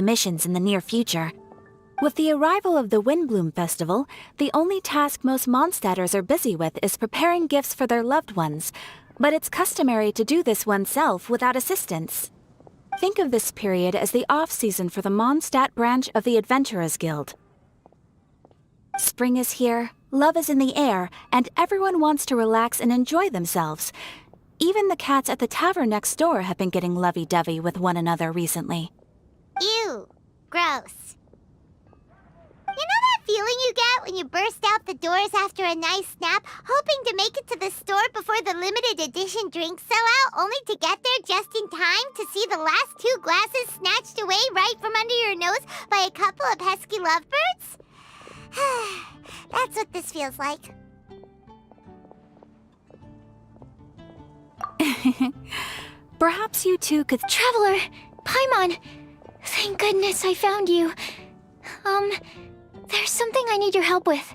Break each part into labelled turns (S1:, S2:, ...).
S1: commissions in the near future. With the arrival of the Windbloom Festival, the only task most Mondstadters are busy with is preparing gifts for their loved ones, but it's customary to do this oneself without assistance. Think of this period as the off-season for the Mondstadt branch of the Adventurers Guild. Spring is here, love is in the air, and everyone wants to relax and enjoy themselves. Even the cats at the tavern next door have been getting lovey-dovey with one another recently.
S2: Ew. Gross. You know that feeling you get when you burst out the doors after a nice nap, hoping to make it to the store before the limited edition drinks sell out, only to get there just in time to see the last 2 glasses snatched away right from under your nose by a couple of pesky lovebirds? That's what this feels like.
S1: Perhaps you two could—
S3: Traveler! Paimon! Thank goodness I found you. There's something I need your help with.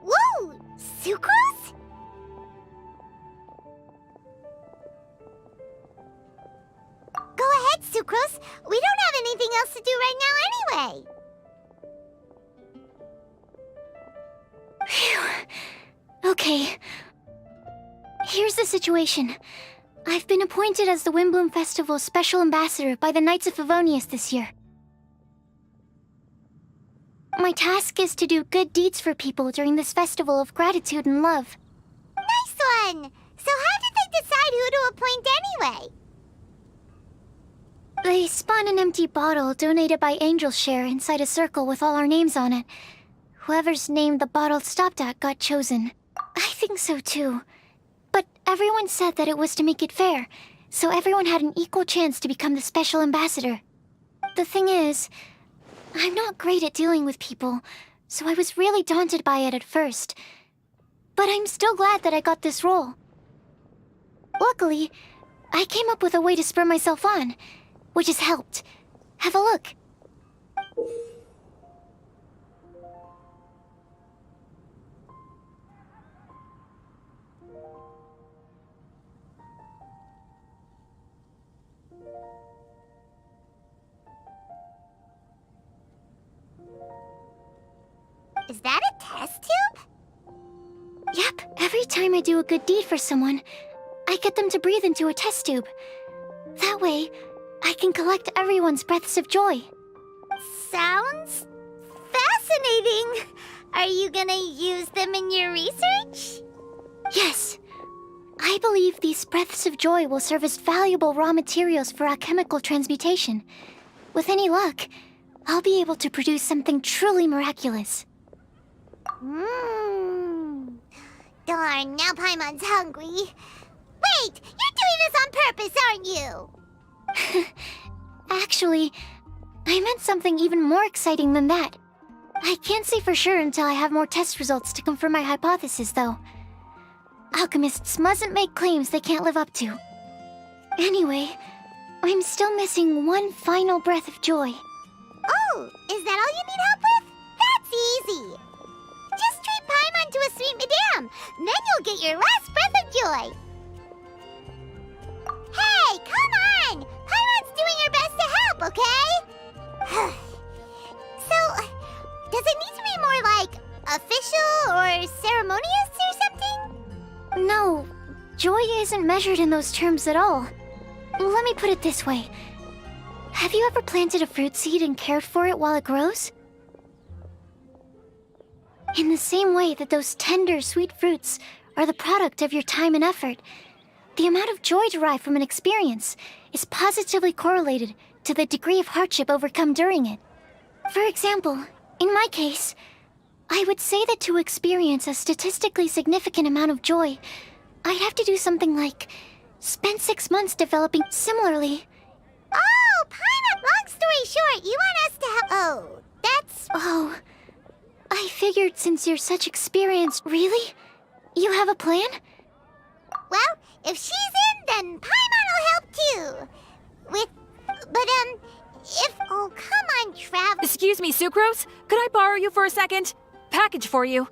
S2: Whoa! Sucrose? Go ahead, Sucrose. We don't have anything else to do right now anyway.
S3: Phew. Okay. Here's the situation. I've been appointed as the Windbloom Festival's special ambassador by the Knights of Favonius this year. My task is to do good deeds for people during this festival of gratitude and love.
S2: Nice one! So how did they decide who to appoint anyway?
S3: They spun an empty bottle donated by Angel's Share inside a circle with all our names on it. Whoever's name the bottle stopped at got chosen. I think so too. But everyone said that it was to make it fair, so everyone had an equal chance to become the special ambassador. The thing is, I'm not great at dealing with people, so I was really daunted by it at first. But I'm still glad that I got this role. Luckily, I came up with a way to spur myself on, which has helped. Have a look.
S2: Is that a test tube?
S3: Yep, every time I do a good deed for someone, I get them to breathe into a test tube. That way, I can collect everyone's breaths of joy.
S2: Sounds fascinating. Are you gonna use them in your research?
S3: Yes. I believe these breaths of joy will serve as valuable raw materials for alchemical transmutation. With any luck, I'll be able to produce something truly miraculous.
S2: Darn, now Paimon's hungry. Wait, you're doing this on purpose, aren't you?
S3: Actually, I meant something even more exciting than that. I can't say for sure until I have more test results to confirm my hypothesis, though. Alchemists mustn't make claims they can't live up to. Anyway, I'm still missing one final breath of joy.
S2: Oh, is that all you need help with? That's easy. Just treat Paimon to a sweet madame, then you'll get your last breath of joy. Hey, come on! Paimon's doing her best to help, okay? So, does it need to be more like official or ceremonious or something?
S3: No, joy isn't measured in those terms at all. Let me put it this way. Have you ever planted a fruit seed and cared for it while it grows? In the same way that those tender, sweet fruits are the product of your time and effort, the amount of joy derived from an experience is positively correlated to the degree of hardship overcome during it. For example, in my case, I would say that to experience a statistically significant amount of joy, I'd have to do something like spend 6 months developing. Similarly...
S2: Oh, Paimon, long story short, you want us to help... Oh, that's...
S3: Oh, I figured since you're such experienced... Really? You have a plan?
S2: Well, if she's in, then Paimon will help too. If... Oh, come on, Trav...
S1: Excuse me, Sucrose? Could I borrow you for a second? Package for you.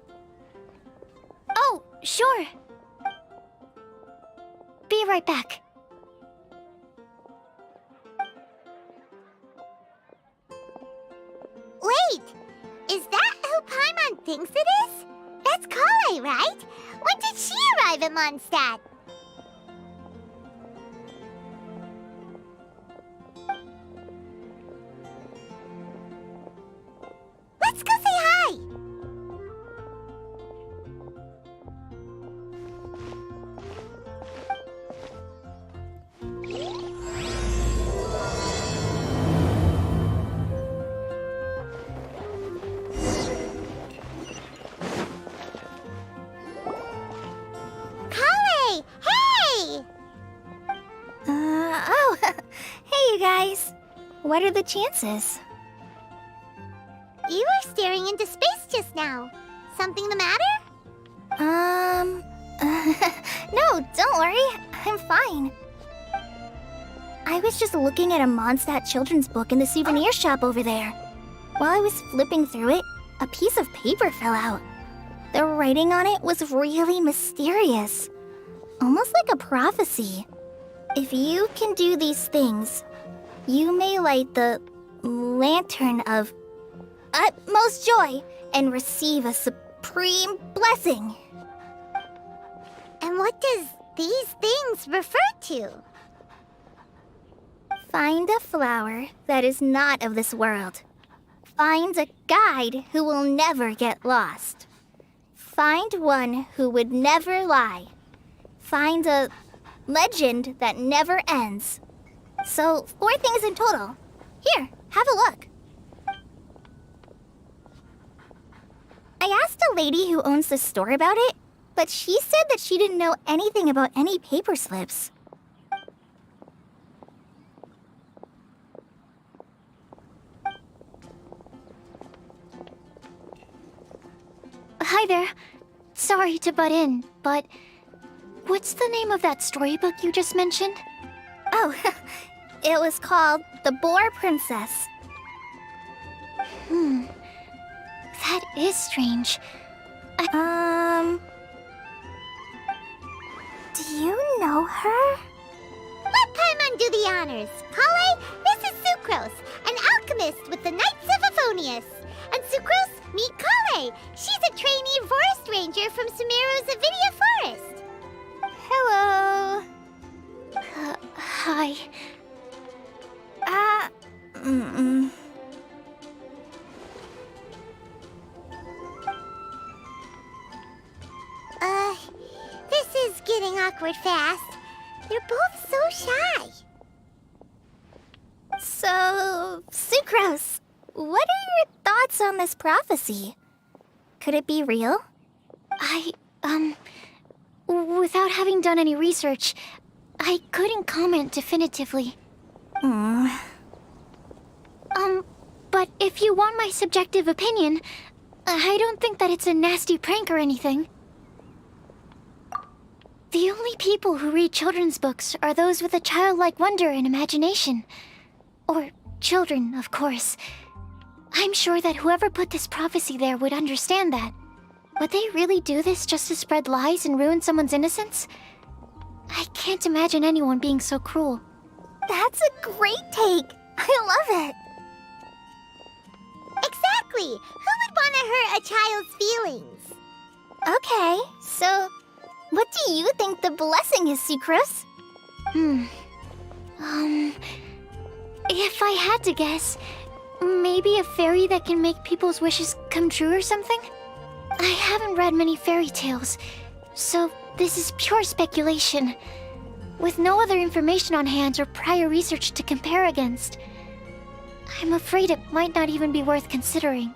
S3: Oh, sure. Be right back.
S2: Wait! Is that who Paimon thinks it is? That's Kale, right? When did she arrive at Mondstadt? Let's go say hi! Kale! Hey!
S3: Oh, hey you guys. What are the chances?
S2: You were staring into space just now. Something the matter?
S3: No, don't worry. I'm fine. I was just looking at a Mondstadt children's book in the souvenir shop over there. While I was flipping through it, a piece of paper fell out. The writing on it was really mysterious. Almost like a prophecy. If you can do these things, you may light the lantern of utmost joy and receive a supreme blessing.
S2: And what does these things refer to?
S3: Find a flower that is not of this world. Find a guide who will never get lost. Find one who would never lie. Find a legend that never ends. So, 4 things in total. Here, have a look. I asked a lady who owns the store about it, but she said that she didn't know anything about any paper slips. Hi there. Sorry to butt in, but what's the name of that storybook you just mentioned? Oh, it was called The Boar Princess. That is strange. Do you know her?
S2: Let Paimon do the honors. Kale, this is Sucrose, an alchemist with the Knights of Aphonius. And Sucrose, meet Kale. She's a trainee forest ranger from Sumeru's Nvidia forest.
S3: Hello. Hi.
S2: This is getting awkward fast. You're both so shy.
S3: So, Sucrose, what are your thoughts on this prophecy? Could it be real? Without having done any research, I couldn't comment definitively. But if you want my subjective opinion, I don't think that it's a nasty prank or anything. The only people who read children's books are those with a childlike wonder and imagination. Or children, of course. I'm sure that whoever put this prophecy there would understand that. Would they really do this just to spread lies and ruin someone's innocence? I can't imagine anyone being so cruel. That's a great take! I love it!
S2: Exactly! Who would want to hurt a child's feelings?
S3: Okay, so what do you think the blessing is, Sucrose? If I had to guess, maybe a fairy that can make people's wishes come true or something? I haven't read many fairy tales, so this is pure speculation. With no other information on hand or prior research to compare against, I'm afraid it might not even be worth considering.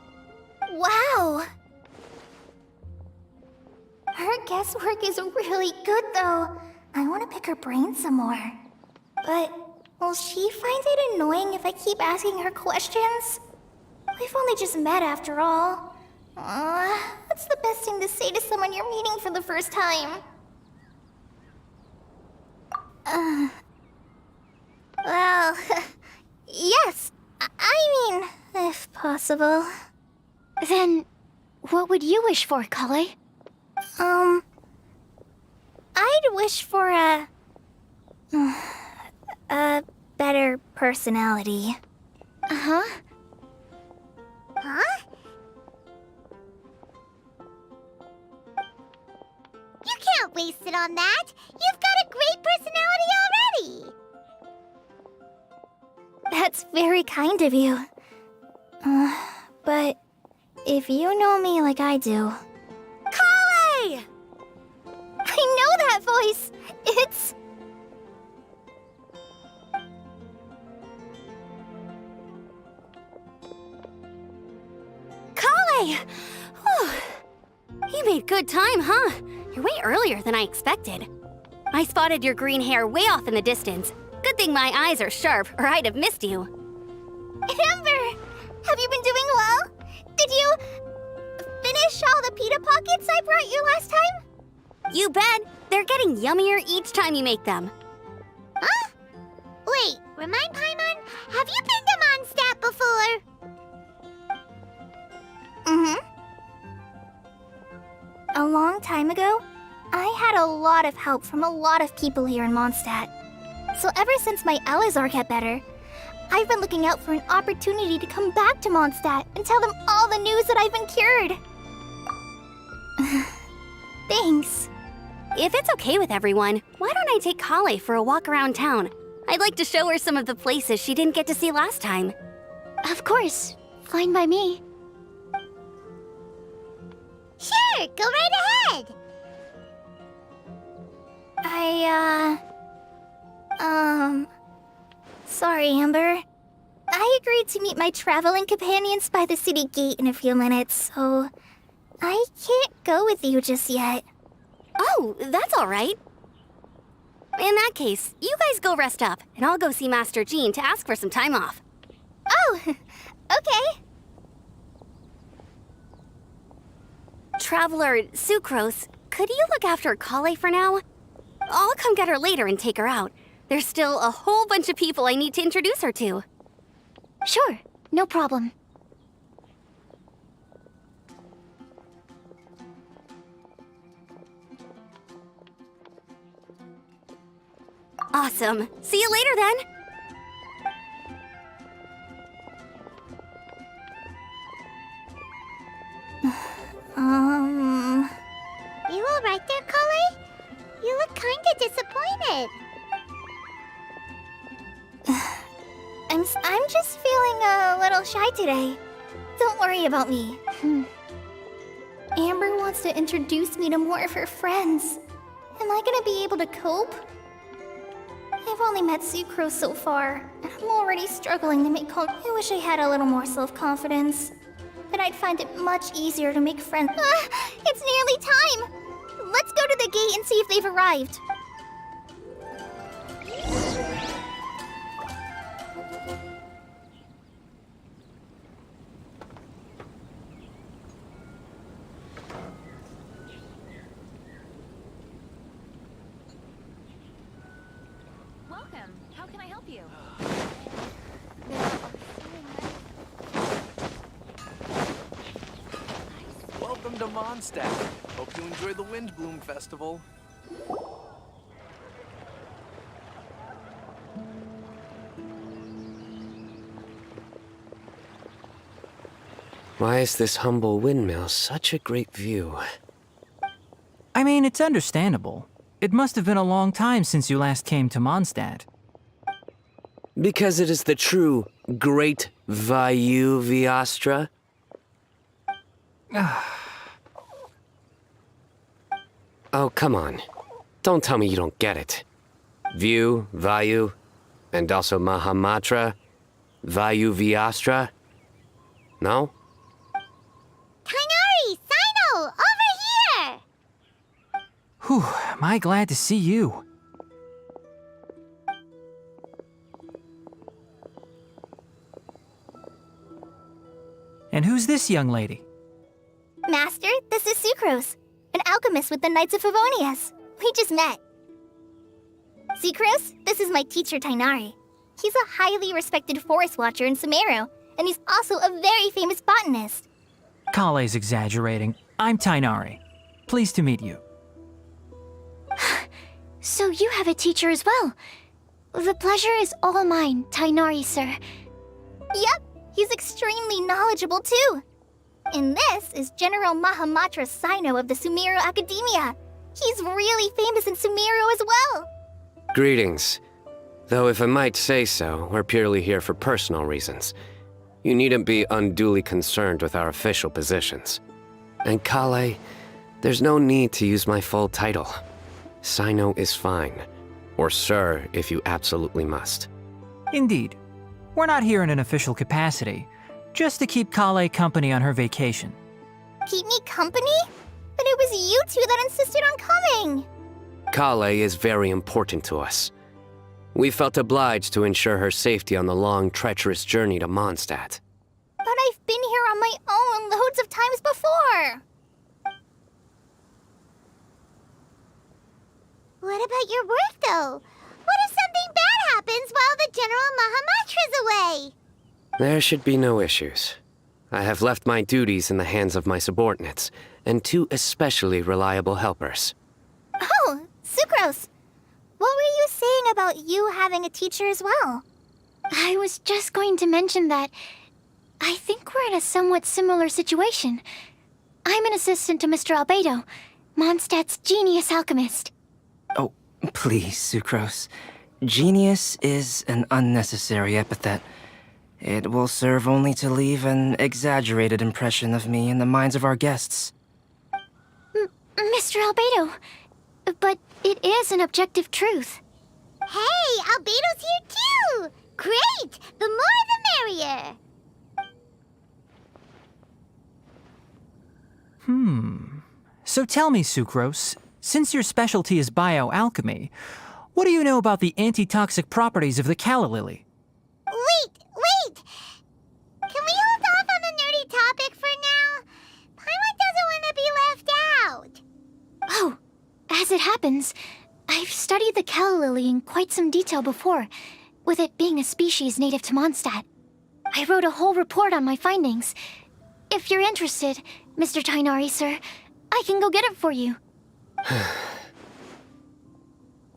S3: Wow! Her guesswork is really good, though. I want to pick her brain some more. But will she find it annoying if I keep asking her questions? We've only just met after all. What's the best thing to say to someone you're meeting for the first time? Well, yes. I mean, if possible. Then, what would you wish for, Kale? I'd wish for a better personality. Uh-huh.
S2: Huh? You can't waste it on that! You've got a great personality already!
S3: That's very kind of you. But if you know me like I do...
S2: Kale!
S3: I know that voice! It's...
S4: Kale! Whew. You made good time, huh? You're way earlier than I expected. I spotted your green hair way off in the distance. Good thing my eyes are sharp, or I'd have missed you.
S3: Amber! Have you been doing well? Did you... finish all the pita pockets I brought you last time?
S4: You bet! They're getting yummier each time you make them.
S2: Huh? Wait, remind Paimon, have you been to Mondstadt before?
S3: Mm-hmm. A long time ago, I had a lot of help from a lot of people here in Mondstadt. So ever since my Elazar got better, I've been looking out for an opportunity to come back to Mondstadt and tell them all the news that I've been cured. Thanks.
S4: If it's okay with everyone, why don't I take Kale for a walk around town? I'd like to show her some of the places she didn't get to see last time.
S3: Of course. Fine by me.
S2: Sure, go right ahead!
S3: Sorry, Amber. I agreed to meet my traveling companions by the city gate in a few minutes, so I can't go with you just yet.
S4: Oh, that's all right. In that case, you guys go rest up, and I'll go see Master Jean to ask for some time off.
S3: Oh, okay.
S4: Traveler Sucrose, could you look after Kale for now? I'll come get her later and take her out. There's still a whole bunch of people I need to introduce her to.
S3: Sure, no problem.
S4: Awesome. See you later then.
S2: You alright there, Kale? You look kinda disappointed.
S3: I'm just feeling a little shy today. Don't worry about me. Amber wants to introduce me to more of her friends. Am I gonna be able to cope? I've only met Sucrose so far, and I'm already struggling to make I wish I had a little more self-confidence. Then I'd find it much easier to make friends. It's nearly time! Let's go to the gate and see if they've arrived.
S1: Welcome. How can I help you?
S5: Welcome to Mondstadt. Hope you enjoy the Windbloom Festival.
S6: Why is this humble windmill such a great view?
S7: I mean, it's understandable. It must have been a long time since you last came to Mondstadt.
S6: Because it is the true Great Vayu Viastra? Oh, come on. Don't tell me you don't get it. View, Vayu, and also Mahamatra, Vayu Viastra? No?
S2: Kainari! Sino! Over here!
S7: Whew, am I glad to see you. And who's this young lady?
S3: Master, this is Sucrose, an alchemist with the Knights of Favonius. We just met. Sucrose, this is my teacher Tainari. He's a highly respected forest watcher in Sumeru, and he's also a very famous botanist.
S7: Kale's exaggerating. I'm Tainari. Pleased to meet you.
S3: So you have a teacher as well. The pleasure is all mine, Tainari, sir. Yep, he's extremely knowledgeable too. And this is General Mahamatra Sino of the Sumeru Academia. He's really famous in Sumeru as well.
S6: Greetings. Though if I might say so, we're purely here for personal reasons. You needn't be unduly concerned with our official positions. And Kale, there's no need to use my full title. Sino is fine. Or sir, if you absolutely must.
S7: Indeed. We're not here in an official capacity, just to keep Kale company on her vacation.
S3: Keep me company? But it was you two that insisted on coming.
S6: Kale is very important to us. We felt obliged to ensure her safety on the long, treacherous journey to Mondstadt.
S3: But I've been here on my own loads of times before.
S2: What about your work, though? What if something bad happens while the General Mahamatra's away?
S6: There should be no issues. I have left my duties in the hands of my subordinates, and 2 especially reliable helpers.
S3: Oh, Sucrose. What were you saying about you having a teacher as well? I was just going to mention that I think we're in a somewhat similar situation. I'm an assistant to Mr. Albedo, Mondstadt's genius alchemist.
S8: Oh, please, Sucrose. Genius is an unnecessary epithet. It will serve only to leave an exaggerated impression of me in the minds of our guests.
S3: Mr. Albedo, but it is an objective truth.
S2: Hey, Albedo's here too! Great! The more the merrier!
S7: So tell me, Sucrose, since your specialty is bioalchemy, what do you know about the antitoxic properties of the calla lily?
S2: Wait! Can we hold off on the nerdy topic for now? Paimon doesn't want to be left out.
S3: Oh, as it happens, I've studied the calla lily in quite some detail before, with it being a species native to Mondstadt. I wrote a whole report on my findings. If you're interested, Mr. Tainari, sir, I can go get it for you.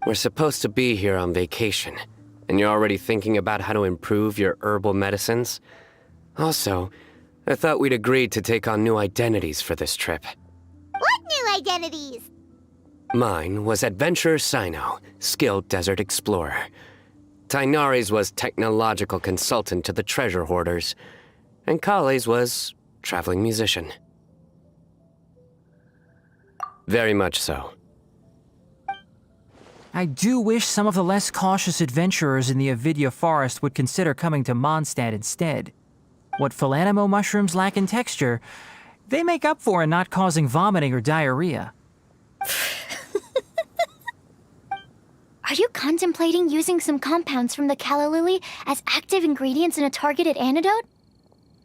S6: We're supposed to be here on vacation, and you're already thinking about how to improve your herbal medicines? Also, I thought we'd agreed to take on new identities for this trip.
S2: What new identities?
S6: Mine was Adventurer Sino, skilled desert explorer. Tainari's was technological consultant to the treasure hoarders, and Kale's was traveling musician. Very much so.
S7: I do wish some of the less cautious adventurers in the Nvidia forest would consider coming to Mondstadt instead. What Philanimo mushrooms lack in texture, they make up for in not causing vomiting or diarrhea.
S3: Are you contemplating using some compounds from the calla lily as active ingredients in a targeted antidote?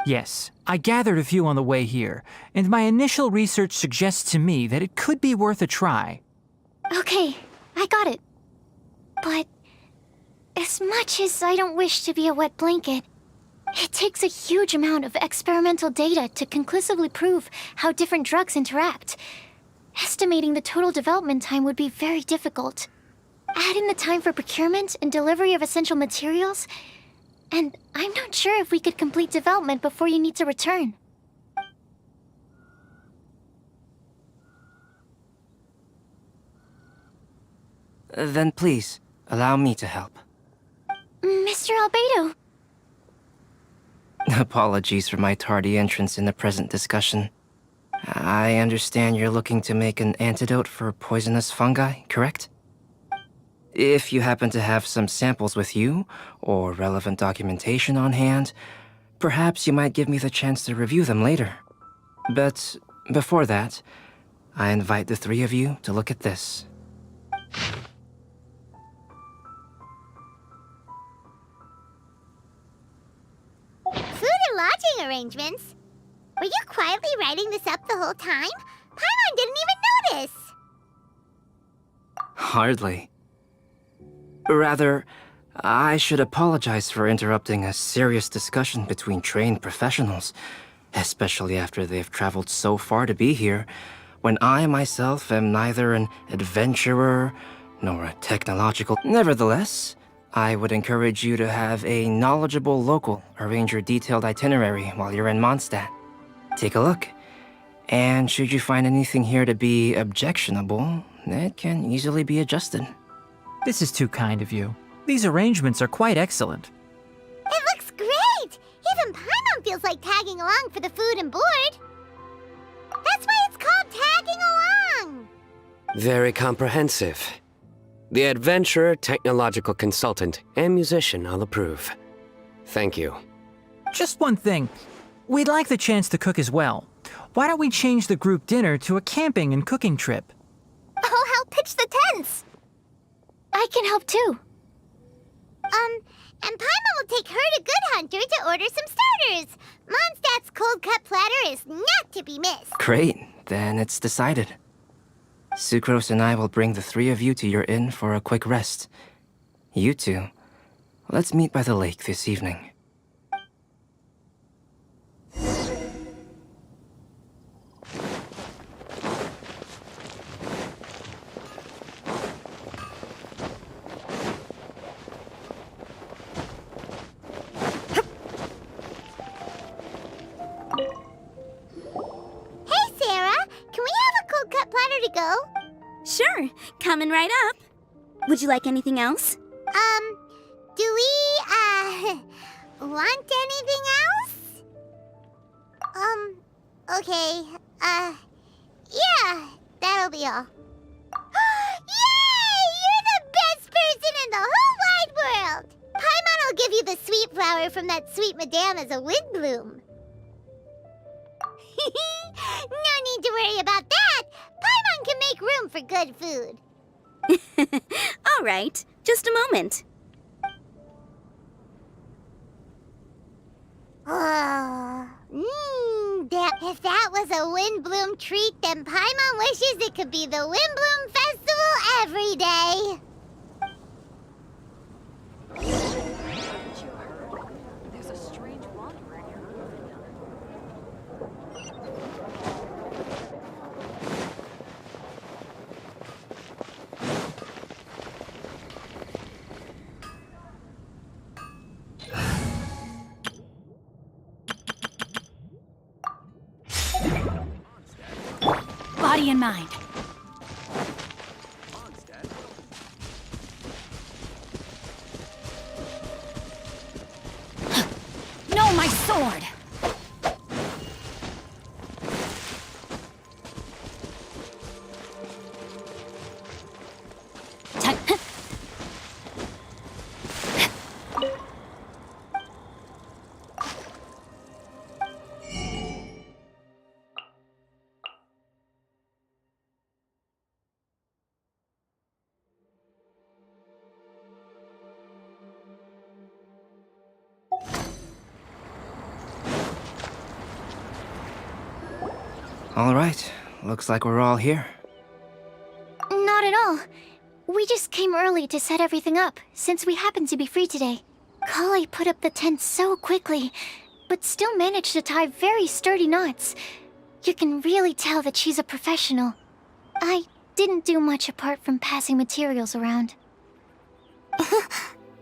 S7: Yes, I gathered a few on the way here, and my initial research suggests to me that it could be worth a try.
S3: Okay, I got it. But as much as I don't wish to be a wet blanket, it takes a huge amount of experimental data to conclusively prove how different drugs interact. Estimating the total development time would be very difficult. Add in the time for procurement and delivery of essential materials, and I'm not sure if we could complete development before you need to return.
S8: Then please, allow me to help.
S3: Mr. Albedo.
S8: Apologies for my tardy entrance in the present discussion. I understand you're looking to make an antidote for poisonous fungi, correct? If you happen to have some samples with you, or relevant documentation on hand, perhaps you might give me the chance to review them later. But before that, I invite the 3 of you to look at this.
S2: Food and lodging arrangements? Were you quietly writing this up the whole time? Paimon didn't even notice!
S8: Hardly. Rather, I should apologize for interrupting a serious discussion between trained professionals, especially after they've traveled so far to be here, when I myself am neither an adventurer nor a technological. Nevertheless, I would encourage you to have a knowledgeable local arrange your detailed itinerary while you're in Mondstadt. Take a look, and should you find anything here to be objectionable, it can easily be adjusted.
S7: This is too kind of you. These arrangements are quite excellent.
S2: It looks great! Even Paimon feels like tagging along for the food and board. That's why it's called tagging along!
S6: Very comprehensive. The adventurer, technological consultant, and musician all approve. Thank you.
S7: Just one thing. We'd like the chance to cook as well. Why don't we change the group dinner to a camping and cooking trip?
S2: I'll help pitch the tents!
S3: I can help too.
S2: And Paimon will take her to Good Hunter to order some starters. Mondstadt's cold-cut platter is not to be missed.
S8: Great, then it's decided. Sucrose and I will bring the three of you to your inn for a quick rest. You two, let's meet by the lake this evening.
S2: Hey, Sarah! Can we have a cold-cut platter to go?
S4: Sure, coming right up. Would you like anything else?
S2: Do we, want anything else? Okay, yeah, that'll be all. Yay! You're the best person in the whole wide world! Paimon will give you the sweet flower from that sweet madame as a wind bloom. No need to worry about that! Paimon can make room for good food.
S4: All right, just a moment.
S2: If that was a Windbloom treat, then Paimon wishes it could be the Windbloom Festival every day.
S1: Body and mind. No, my sword!
S8: All right, looks like we're all here.
S3: Not at all. We just came early to set everything up, since we happen to be free today. Kali put up the tent so quickly, but still managed to tie very sturdy knots. You can really tell that she's a professional. I didn't do much apart from passing materials around.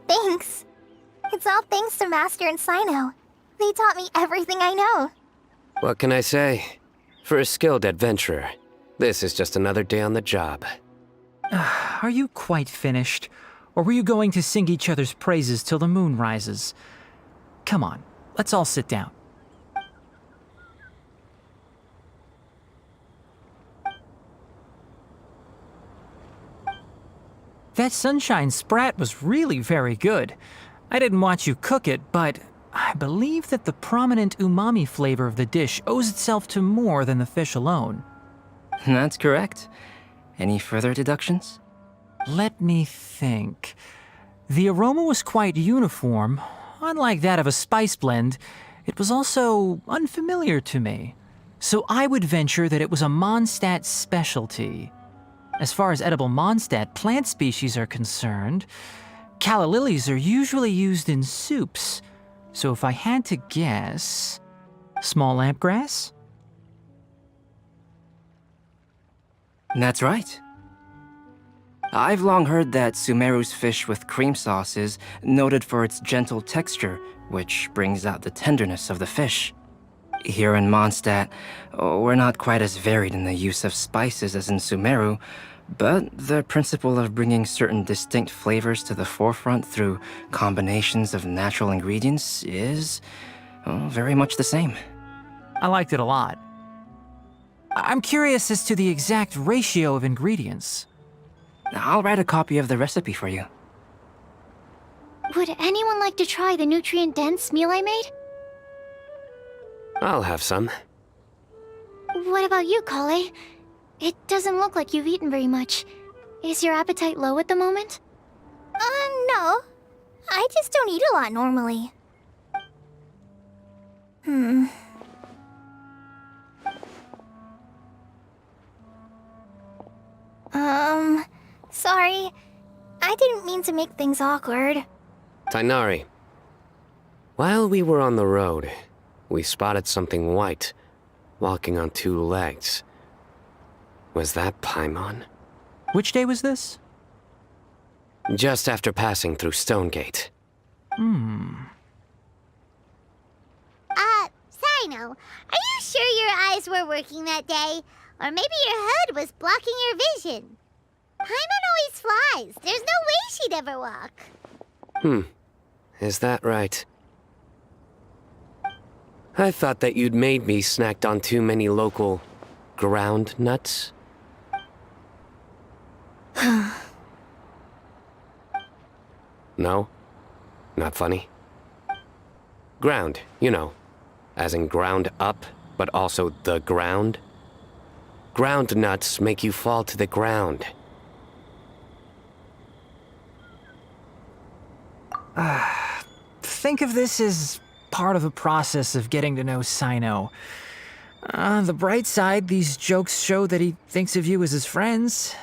S2: Thanks. It's all thanks to Master and Sino. They taught me everything I know.
S6: What can I say? For a skilled adventurer, this is just another day on the job.
S7: Are you quite finished? Or were you going to sing each other's praises till the moon rises? Come on, let's all sit down. That sunshine sprat was really very good. I didn't watch you cook it, but I believe that the prominent umami flavor of the dish owes itself to more than the fish alone.
S8: That's correct. Any further deductions?
S7: Let me think. The aroma was quite uniform. Unlike that of a spice blend, it was also unfamiliar to me. So I would venture that it was a Mondstadt specialty. As far as edible Mondstadt plant species are concerned, calla lilies are usually used in soups. So if I had to guess... small lampgrass?
S8: That's right. I've long heard that Sumeru's fish with cream sauce is noted for its gentle texture, which brings out the tenderness of the fish. Here in Mondstadt, we're not quite as varied in the use of spices as in Sumeru, but the principle of bringing certain distinct flavors to the forefront through combinations of natural ingredients is very much the same.
S7: I liked it a lot. I'm curious as to the exact ratio of ingredients.
S8: I'll write a copy of the recipe for you.
S3: Would anyone like to try the nutrient-dense meal I made?
S6: I'll have some.
S3: What about you, Kale? It doesn't look like you've eaten very much. Is your appetite low at the moment?
S2: No. I just don't eat a lot normally. Sorry. I didn't mean to make things awkward.
S6: Tainari. While we were on the road, we spotted something white, walking on two legs. Was that Paimon?
S7: Which day was this?
S6: Just after passing through Stonegate.
S2: Sino, are you sure your eyes were working that day? Or maybe your hood was blocking your vision? Paimon always flies. There's no way she'd ever walk.
S6: Is that right? I thought that you'd made me snacked on too many local ground nuts. No? Not funny? Ground, you know. As in ground up, but also the ground. Ground nuts make you fall to the ground.
S7: Think of this as part of the process of getting to know Sino. On the bright side, these jokes show that he thinks of you as his friends.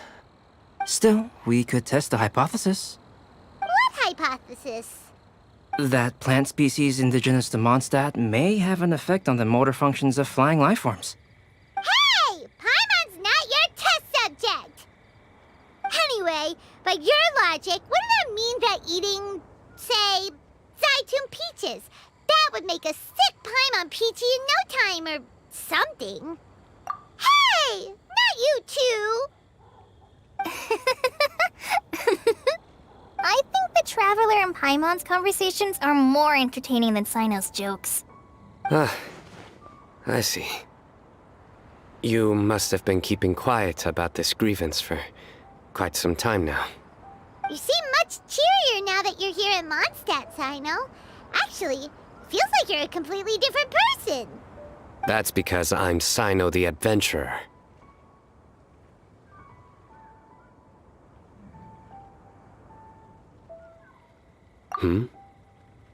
S8: Still, we could test the hypothesis.
S2: What hypothesis?
S8: That plant species indigenous to Mondstadt may have an effect on the motor functions of flying lifeforms.
S2: Hey! Paimon's not your test subject! Anyway, by your logic, wouldn't that mean that eating, say, Zaitun peaches, that would make a sick Paimon peachy in no time or something? Hey! Not you two! I think the Traveler and Paimon's conversations are more entertaining than Sino's jokes.
S6: I see. You must have been keeping quiet about this grievance for quite some time now.
S2: You seem much cheerier now that you're here in Mondstadt, Sino. Actually, feels like you're a completely different person.
S6: That's because I'm Sino the Adventurer.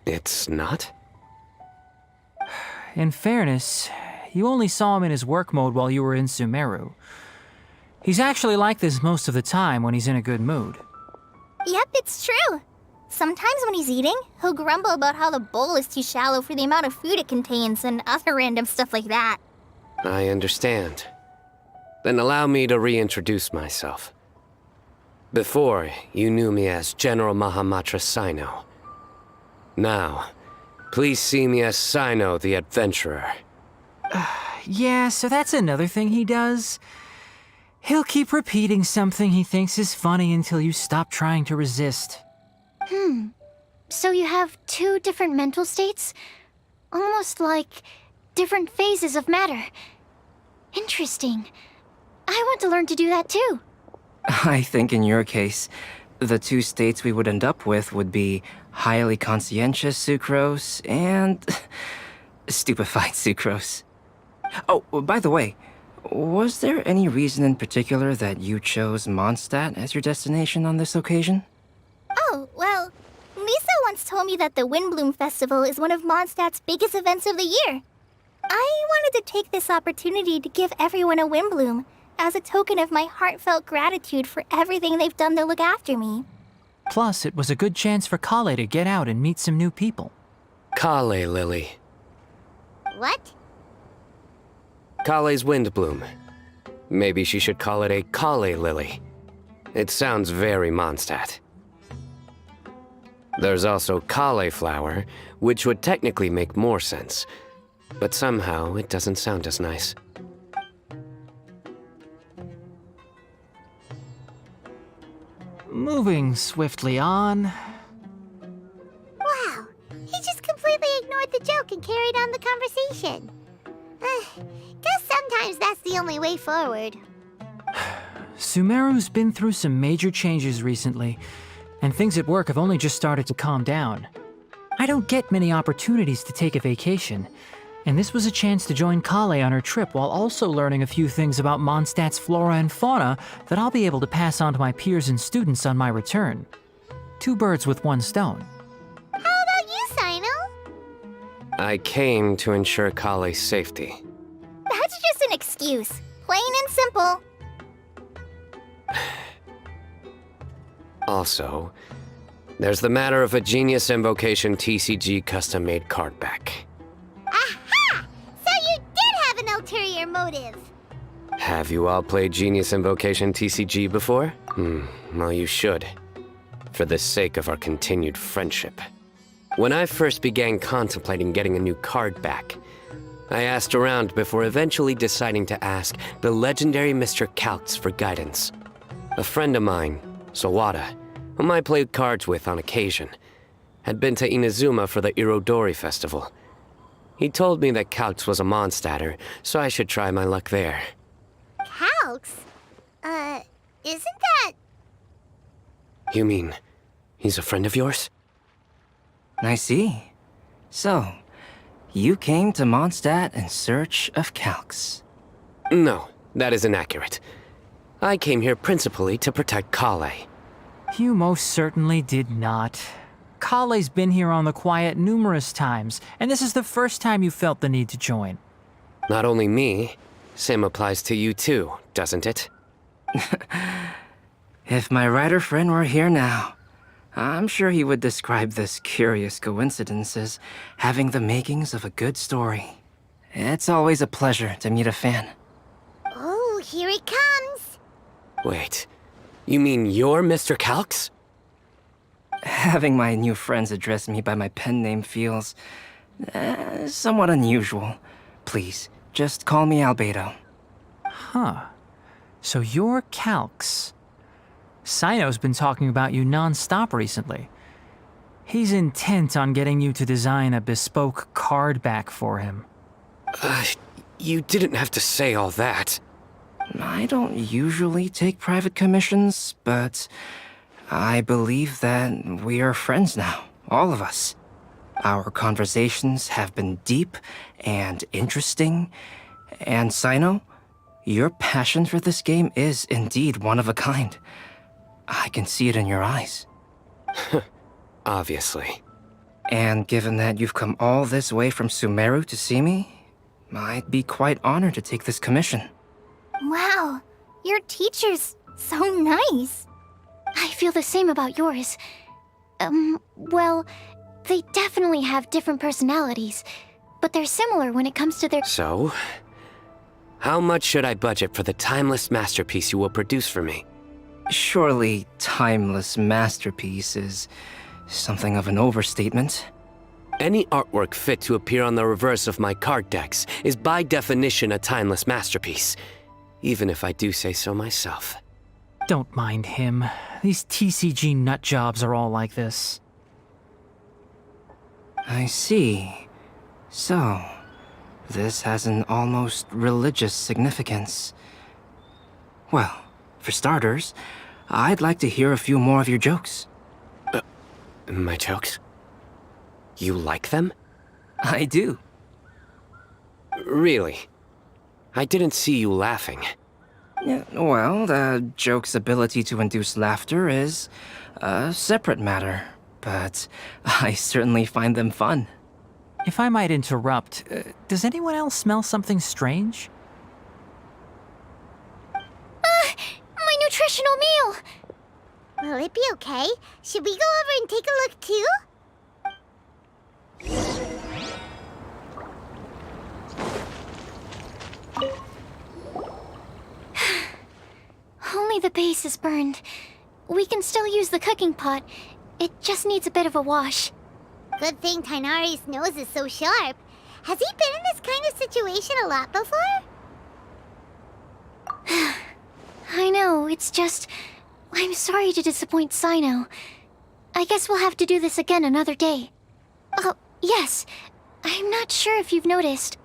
S6: It's not?
S7: In fairness, you only saw him in his work mode while you were in Sumeru. He's actually like this most of the time when he's in a good mood.
S2: Yep, it's true. Sometimes when he's eating, he'll grumble about how the bowl is too shallow for the amount of food it contains and other random stuff like that.
S6: I understand. Then allow me to reintroduce myself. Before, you knew me as General Mahamatra Sino. Now, please see me as Sino the Adventurer.
S7: Yeah, so that's another thing he does. He'll keep repeating something he thinks is funny until you stop trying to resist.
S3: So you have two different mental states? Almost like different phases of matter. Interesting. I want to learn to do that too.
S8: I think in your case, the two states we would end up with would be highly conscientious sucrose and stupefied sucrose. Oh, by the way, was there any reason in particular that you chose Mondstadt as your destination on this occasion?
S2: Oh, well, Lisa once told me that the Windbloom Festival is one of Mondstadt's biggest events of the year. I wanted to take this opportunity to give everyone a Windbloom as a token of my heartfelt gratitude for everything they've done to look after me.
S7: Plus, it was a good chance for Kale to get out and meet some new people.
S6: Kale Lily.
S2: What?
S6: Kale's Windbloom. Maybe she should call it a Kale Lily. It sounds very Mondstadt. There's also cauliflower, which would technically make more sense. But somehow, it doesn't sound as nice.
S7: Moving swiftly on.
S2: Wow, he just completely ignored the joke and carried on the conversation. Guess sometimes that's the only way forward.
S7: Sumeru's been through some major changes recently, and things at work have only just started to calm down. I don't get many opportunities to take a vacation, and this was a chance to join Kale on her trip while also learning a few things about Mondstadt's flora and fauna that I'll be able to pass on to my peers and students on my return. 2 birds with 1 stone.
S2: How about you, Sino?
S6: I came to ensure Kale's safety.
S2: That's just an excuse. Plain and simple.
S6: Also, there's the matter of a Genius Invocation TCG custom-made card back.
S2: Aha! So you did have an ulterior motive.
S6: Have you all played Genius Invocation TCG before? Well, you should. For the sake of our continued friendship. When I first began contemplating getting a new card back, I asked around before eventually deciding to ask the legendary Mr. Calx for guidance. A friend of mine, Sawada, whom I played cards with on occasion, had been to Inazuma for the Irodori festival. He told me that Calx was a Mondstadter, so I should try my luck there.
S2: Calx? Isn't that...
S6: You mean, he's a friend of yours?
S8: I see. So, you came to Mondstadt in search of Calx.
S6: No, that is inaccurate. I came here principally to protect Kale.
S7: You most certainly did not. Kale's been here on the quiet numerous times, and this is the first time you felt the need to join.
S6: Not only me, same applies to you too, doesn't it?
S8: If my writer friend were here now, I'm sure he would describe this curious coincidence as having the makings of a good story. It's always a pleasure to meet a fan.
S2: Oh, here it comes.
S6: Wait, you mean you're Mr. Calx?
S8: Having my new friends address me by my pen name feels somewhat unusual. Please, just call me Albedo.
S7: Huh. So you're Calx. Sino's been talking about you non-stop recently. He's intent on getting you to design a bespoke card back for him.
S6: You didn't have to say all that.
S8: I don't usually take private commissions, but I believe that we are friends now, all of us. Our conversations have been deep and interesting, and Sino, your passion for this game is indeed one of a kind. I can see it in your eyes.
S6: Obviously.
S8: And given that you've come all this way from Sumeru to see me, I'd be quite honored to take this commission.
S2: Wow, your teacher's so nice.
S3: I feel the same about yours. Well, they definitely have different personalities, but they're similar when it comes to their...
S6: So, how much should I budget for the timeless masterpiece you will produce for me?
S8: Surely, timeless masterpiece is something of an overstatement.
S6: Any artwork fit to appear on the reverse of my card decks is by definition a timeless masterpiece, even if I do say so myself.
S7: Don't mind him. These TCG nutjobs are all like this.
S8: I see. So, this has an almost religious significance. Well, for starters, I'd like to hear a few more of your jokes.
S6: My jokes? You like them?
S8: I do.
S6: Really? I didn't see you laughing.
S8: Yeah, well, the joke's ability to induce laughter is a separate matter, but I certainly find them fun.
S7: If I might interrupt, does anyone else smell something strange?
S3: My nutritional meal!
S2: Will it be okay? Should we go over and take a look too?
S3: Only the base is burned. We can still use the cooking pot. It just needs a bit of a wash.
S2: Good thing Tainari's nose is so sharp. Has he been in this kind of situation a lot before?
S3: I know, it's just... I'm sorry to disappoint Sino. I guess we'll have to do this again another day. Oh, yes. I'm not sure if you've noticed.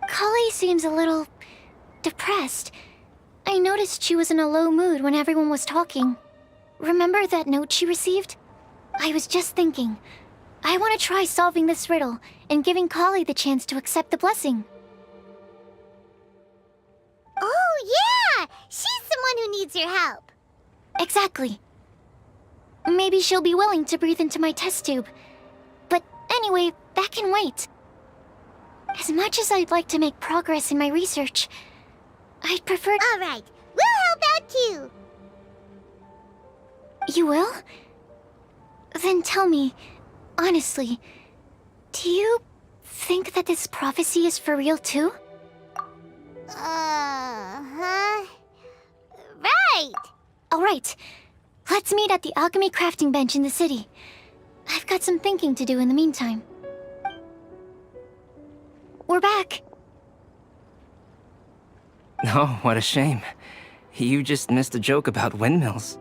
S3: Kali seems a little... depressed. I noticed she was in a low mood when everyone was talking. Remember that note she received? I was just thinking. I want to try solving this riddle and giving Kali the chance to accept the blessing.
S2: Oh, yeah! She's someone who needs your help.
S3: Exactly. Maybe she'll be willing to breathe into my test tube. But anyway, that can wait. As much as I'd like to make progress in my research, I'd prefer...
S2: All right, we'll help out too.
S3: You will? Then tell me, honestly, do you think that this prophecy is for real too?
S2: Huh? Right!
S3: Alright, let's meet at the alchemy crafting bench in the city. I've got some thinking to do in the meantime. We're back.
S8: Oh, what a shame. You just missed a joke about windmills.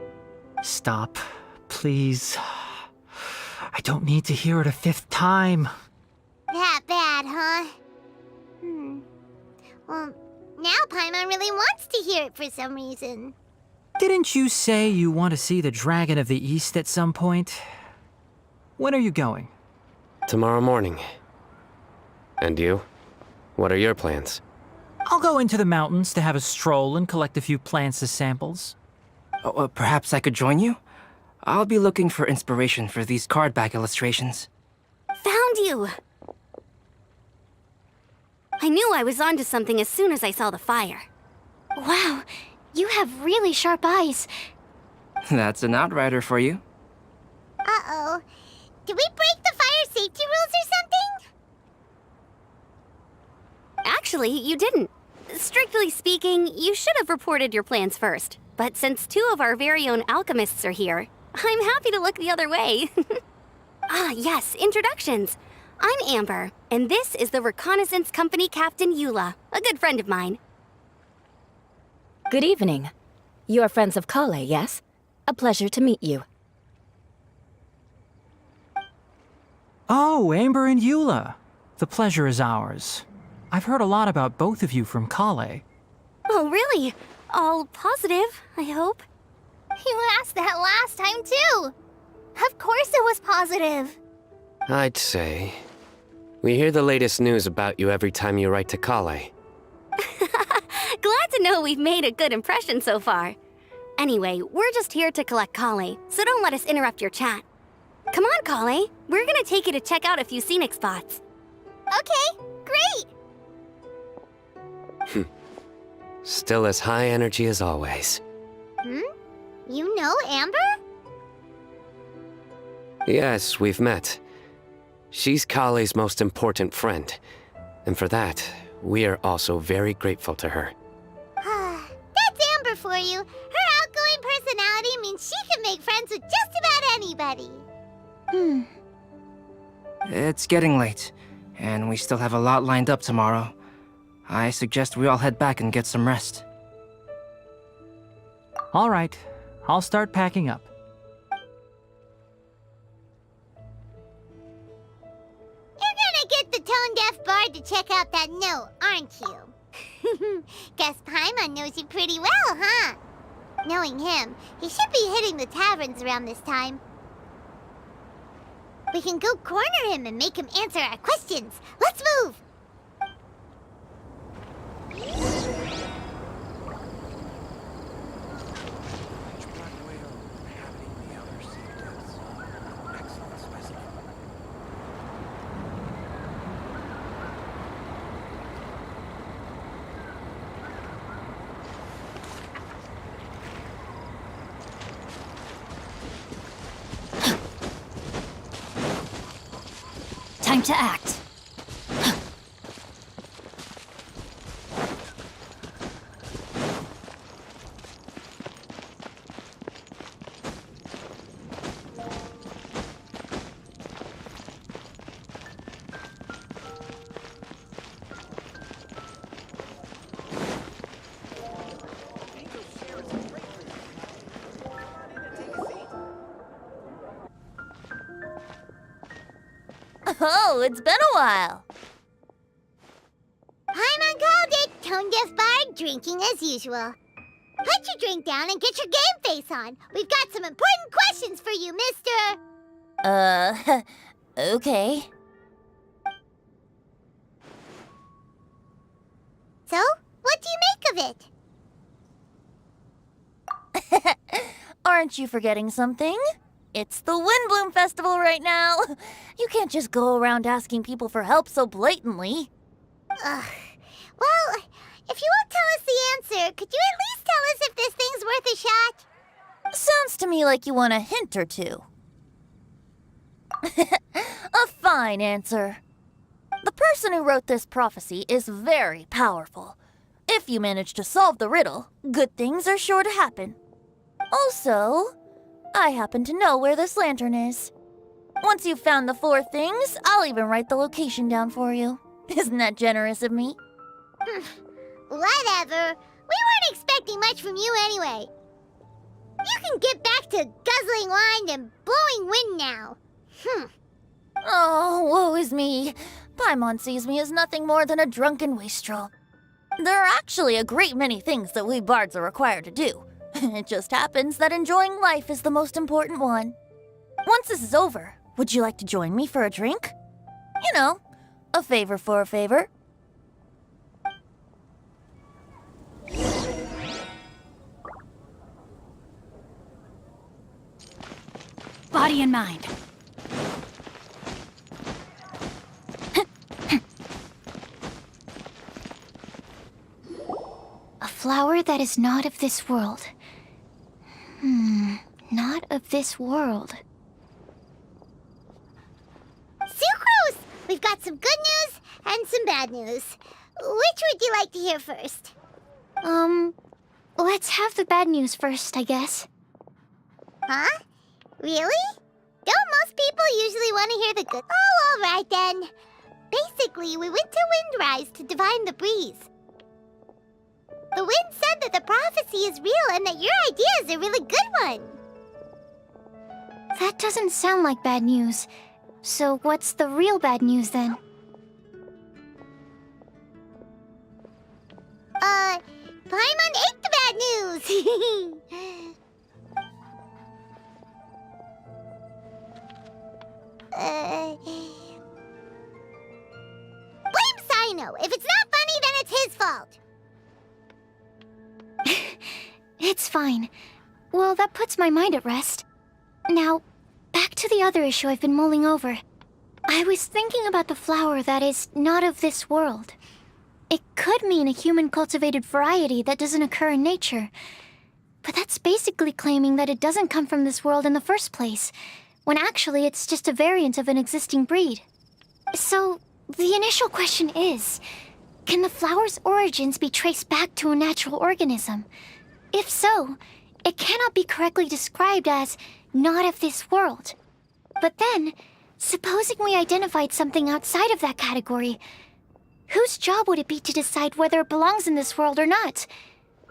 S7: Stop, please. I don't need to hear it a fifth time.
S2: That bad, huh? Well, now Paimon really wants to hear it for some reason.
S7: Didn't you say you want to see the Dragon of the East at some point? When are you going?
S6: Tomorrow morning. And you? What are your plans?
S7: I'll go into the mountains to have a stroll and collect a few plants as samples.
S8: Oh, perhaps I could join you? I'll be looking for inspiration for these card back illustrations.
S4: Found you! I knew I was onto something as soon as I saw the fire.
S3: Wow, you have really sharp eyes.
S8: That's an outrider for you.
S2: Uh-oh. Did we break the fire safety rules or something?
S4: Actually, you didn't. Strictly speaking, you should have reported your plans first. But since two of our very own alchemists are here, I'm happy to look the other way. Ah, yes, introductions. I'm Amber, and this is the Reconnaissance Company Captain Eula, a good friend of mine.
S1: Good evening. You are friends of Kale, yes? A pleasure to meet you.
S7: Oh, Amber and Eula. The pleasure is ours. I've heard a lot about both of you from Kale.
S4: Oh, really? All positive, I hope.
S2: You asked that last time, too. Of course it was positive.
S6: I'd say. We hear the latest news about you every time you write to Kale.
S4: Glad to know we've made a good impression so far. Anyway, we're just here to collect Kale, so don't let us interrupt your chat. Come on, Kale. We're gonna take you to check out a few scenic spots.
S2: Okay, great.
S6: Still as high energy as always.
S2: You know Amber?
S6: Yes, we've met. She's Kale's most important friend. And for that, we are also very grateful to her.
S2: That's Amber for you. Her outgoing personality means she can make friends with just about anybody.
S8: It's getting late, and we still have a lot lined up tomorrow. I suggest we all head back and get some rest.
S7: All right, I'll start packing up.
S2: You're gonna get the tone-deaf bard to check out that note, aren't you? Guess Paimon knows you pretty well, huh? Knowing him, he should be hitting the taverns around this time. We can go corner him and make him answer our questions. Let's move!
S1: Time to act.
S9: Oh, it's been a while.
S2: Paimon called it. Tone deaf bard, drinking as usual. Put your drink down and get your game face on. We've got some important questions for you, mister.
S9: Okay.
S2: So, what do you make of it?
S9: Aren't you forgetting something? It's the Windbloom Festival right now. You can't just go around asking people for help so blatantly.
S2: Ugh. Well, if you won't tell us the answer, could you at least tell us if this thing's worth a shot?
S9: Sounds to me like you want a hint or two. A fine answer. The person who wrote this prophecy is very powerful. If you manage to solve the riddle, good things are sure to happen. Also, I happen to know where this lantern is. Once you've found the 4 things, I'll even write the location down for you. Isn't that generous of me?
S2: Whatever. We weren't expecting much from you anyway. You can get back to guzzling wine and blowing wind now.
S9: Oh, woe is me. Paimon sees me as nothing more than a drunken wastrel. There are actually a great many things that we bards are required to do. It just happens that enjoying life is the most important one. Once this is over, would you like to join me for a drink? You know, a favor for a favor.
S1: Body and mind.
S3: A flower that is not of this world. Not of this world.
S2: Sucrose! We've got some good news and some bad news. Which would you like to hear first?
S3: Let's have the bad news first, I guess.
S2: Huh? Really? Don't most people usually want to hear the good? Oh, all right then. Basically, we went to Windrise to divine the breeze. The wind said that the prophecy is real and that your idea is a really good one.
S3: That doesn't sound like bad news. So what's the real bad news then?
S2: Paimon ate the bad news! Blame Sino! If it's not funny, then it's his fault!
S3: It's fine. Well, that puts my mind at rest. Now, back to the other issue I've been mulling over. I was thinking about the flower that is not of this world. It could mean a human-cultivated variety that doesn't occur in nature. But that's basically claiming that it doesn't come from this world in the first place, when actually it's just a variant of an existing breed. So, the initial question is, can the flower's origins be traced back to a natural organism? If so, it cannot be correctly described as not of this world. But then, supposing we identified something outside of that category, whose job would it be to decide whether it belongs in this world or not?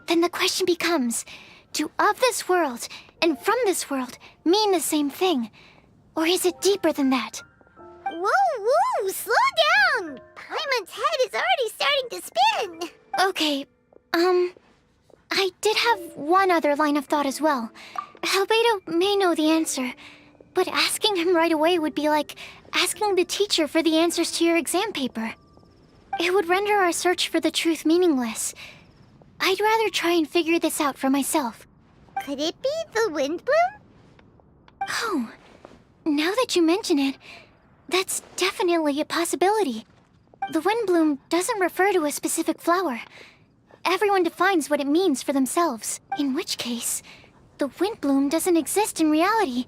S3: Then the question becomes, do of this world and from this world mean the same thing? Or is it deeper than that?
S2: Whoa, slow down! Paimon's head is already starting to spin!
S3: Okay, I did have one other line of thought as well. Albedo may know the answer, but asking him right away would be like asking the teacher for the answers to your exam paper. It would render our search for the truth meaningless. I'd rather try and figure this out for myself.
S2: Could it be the Windbloom?
S3: Oh, now that you mention it, that's definitely a possibility. The Windbloom doesn't refer to a specific flower. Everyone defines what it means for themselves. In which case, the Windbloom doesn't exist in reality.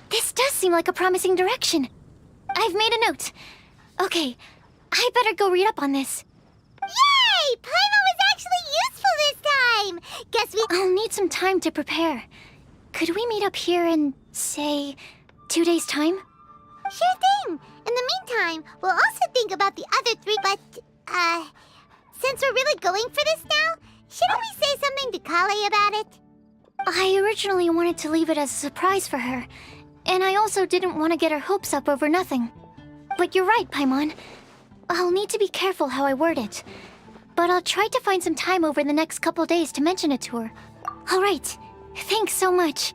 S3: This does seem like a promising direction. I've made a note. Okay, I better go read up on this.
S2: Yay! Paimon was actually useful this time! Guess we...
S3: I'll need some time to prepare. Could we meet up here in, say, 2 days' time?
S2: Sure thing! In the meantime, we'll also think about the other 3, but, since we're really going for this now, shouldn't we say something to Kale about it?
S3: I originally wanted to leave it as a surprise for her, And I also didn't want to get her hopes up over nothing. But you're right, Paimon. I'll need to be careful how I word it. But I'll try to find some time over the next couple days to mention it to her. All right. Thanks so much.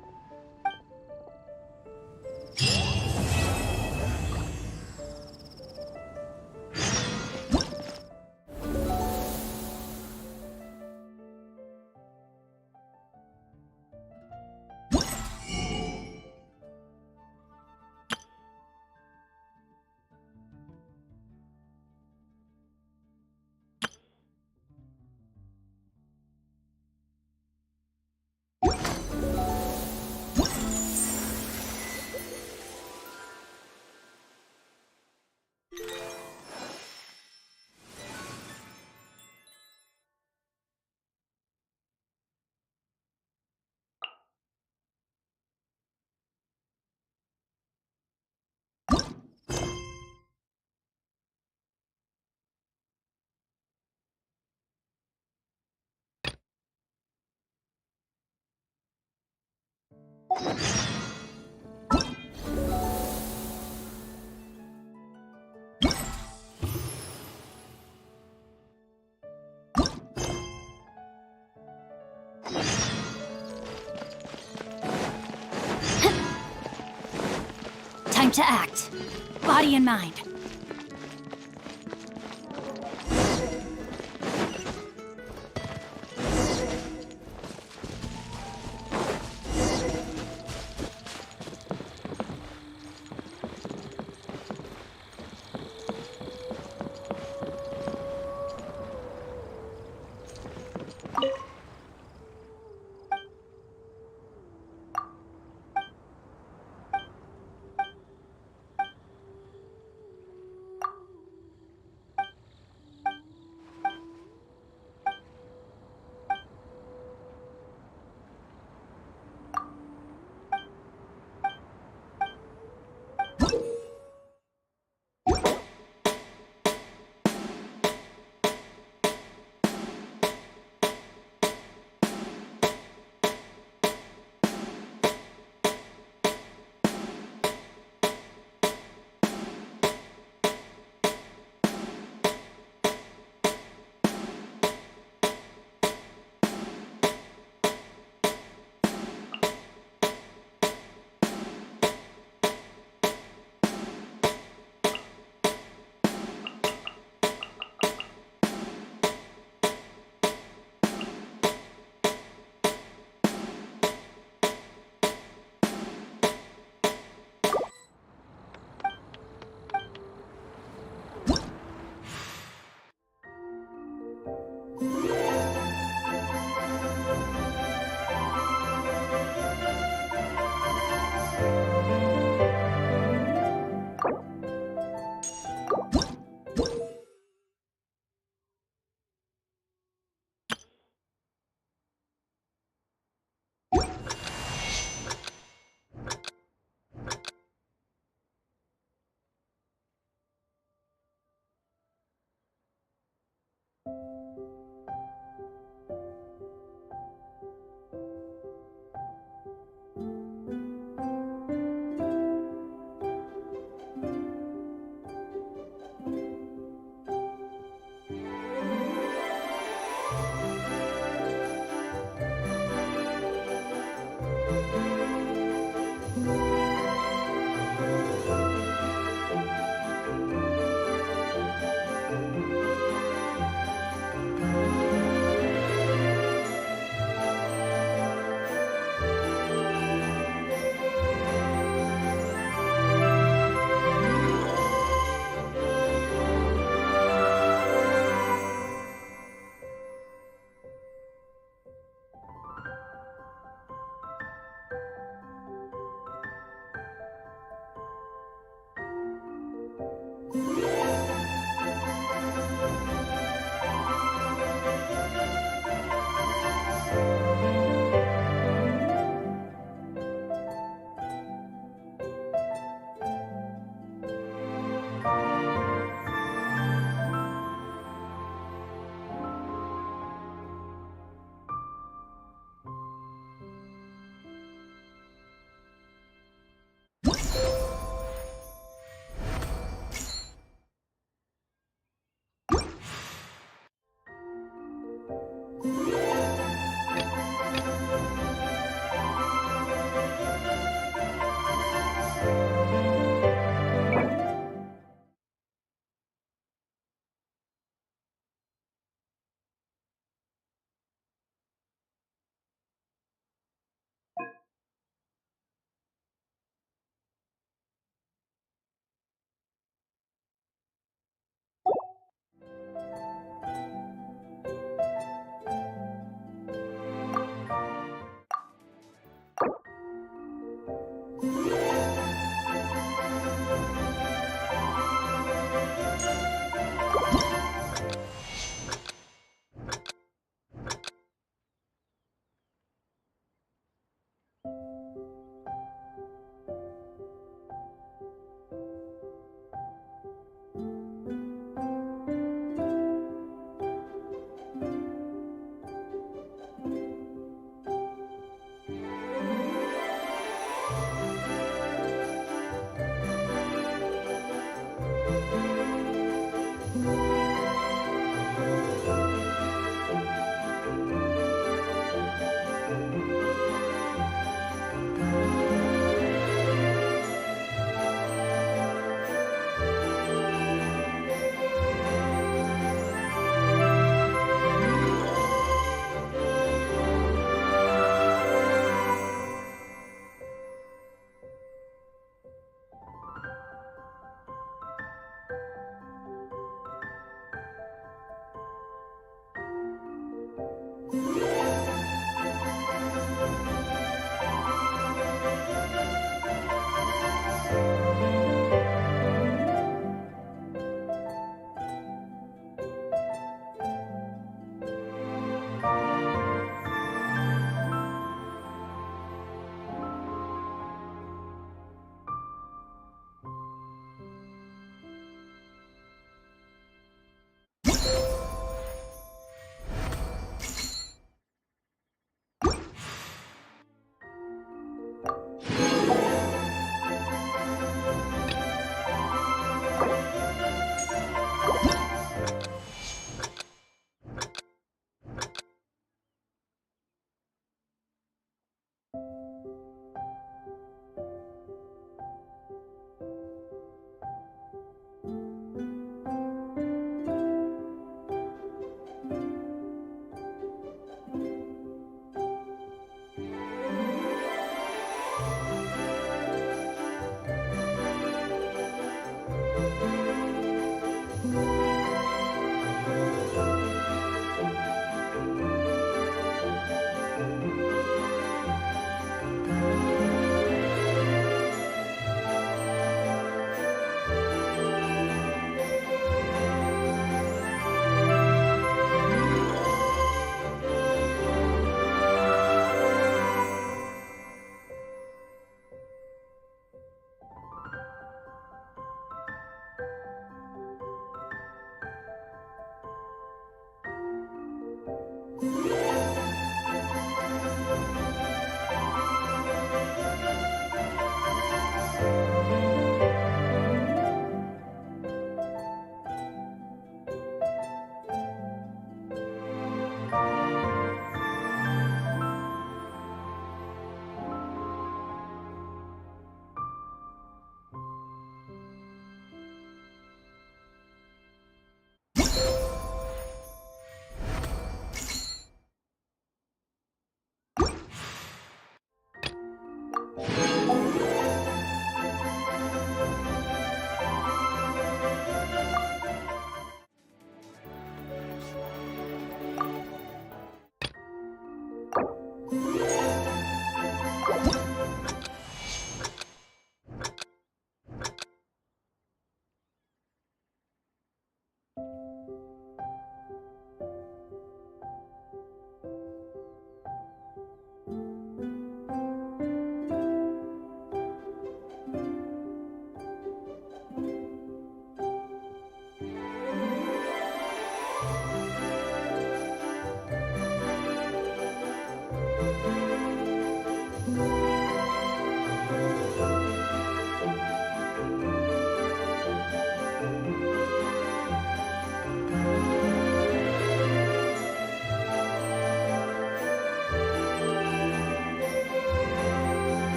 S4: Time to act. Body and mind.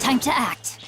S4: Time to act.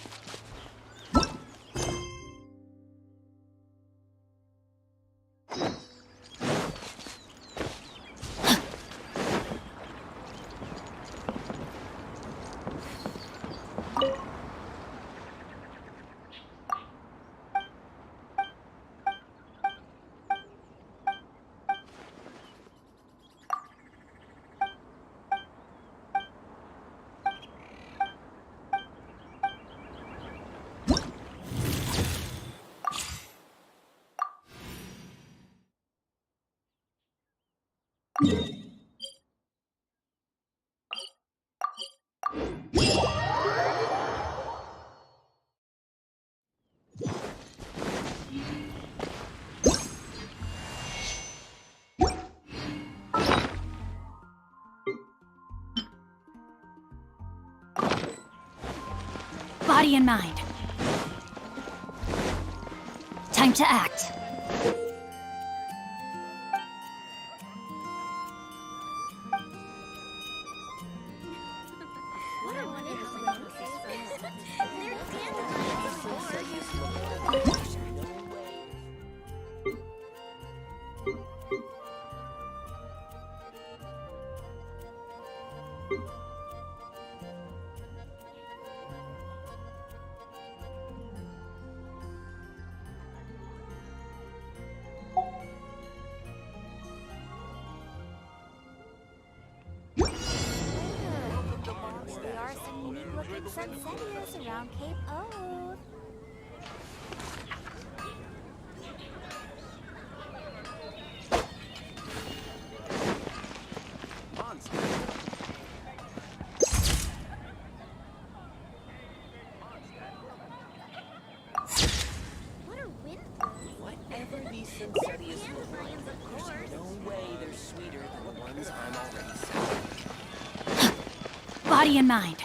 S4: Body and mind. Time to act.
S1: There are some unique looking sunsettias around Cape Oath.
S2: What are wind
S5: Whatever these Synthetias look like, there's no way they're sweeter than the ones I'm already selling.
S4: Body and mind.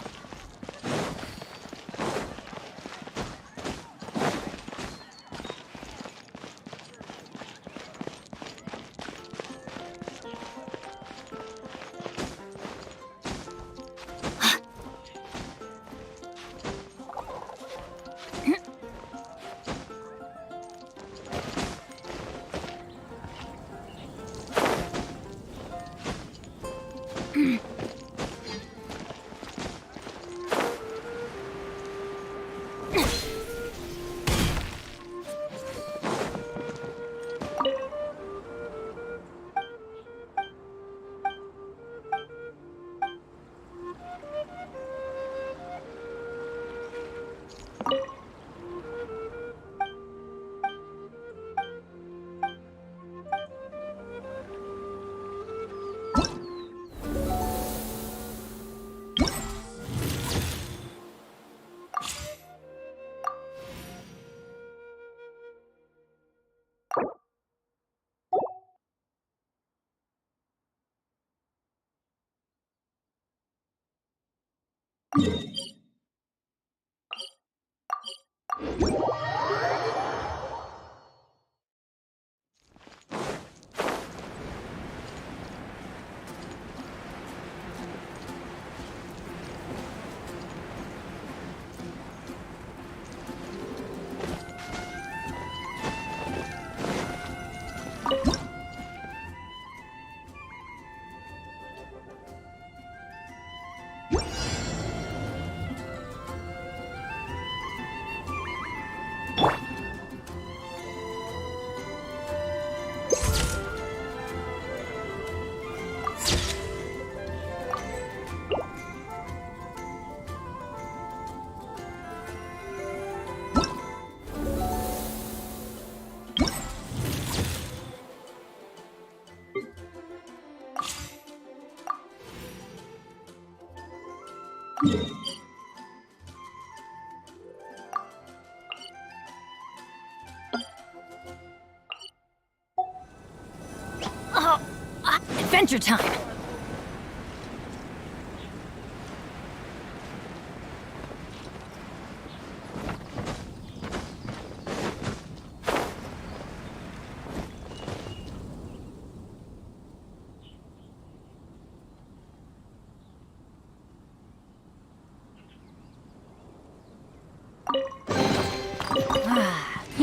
S4: Adventure time!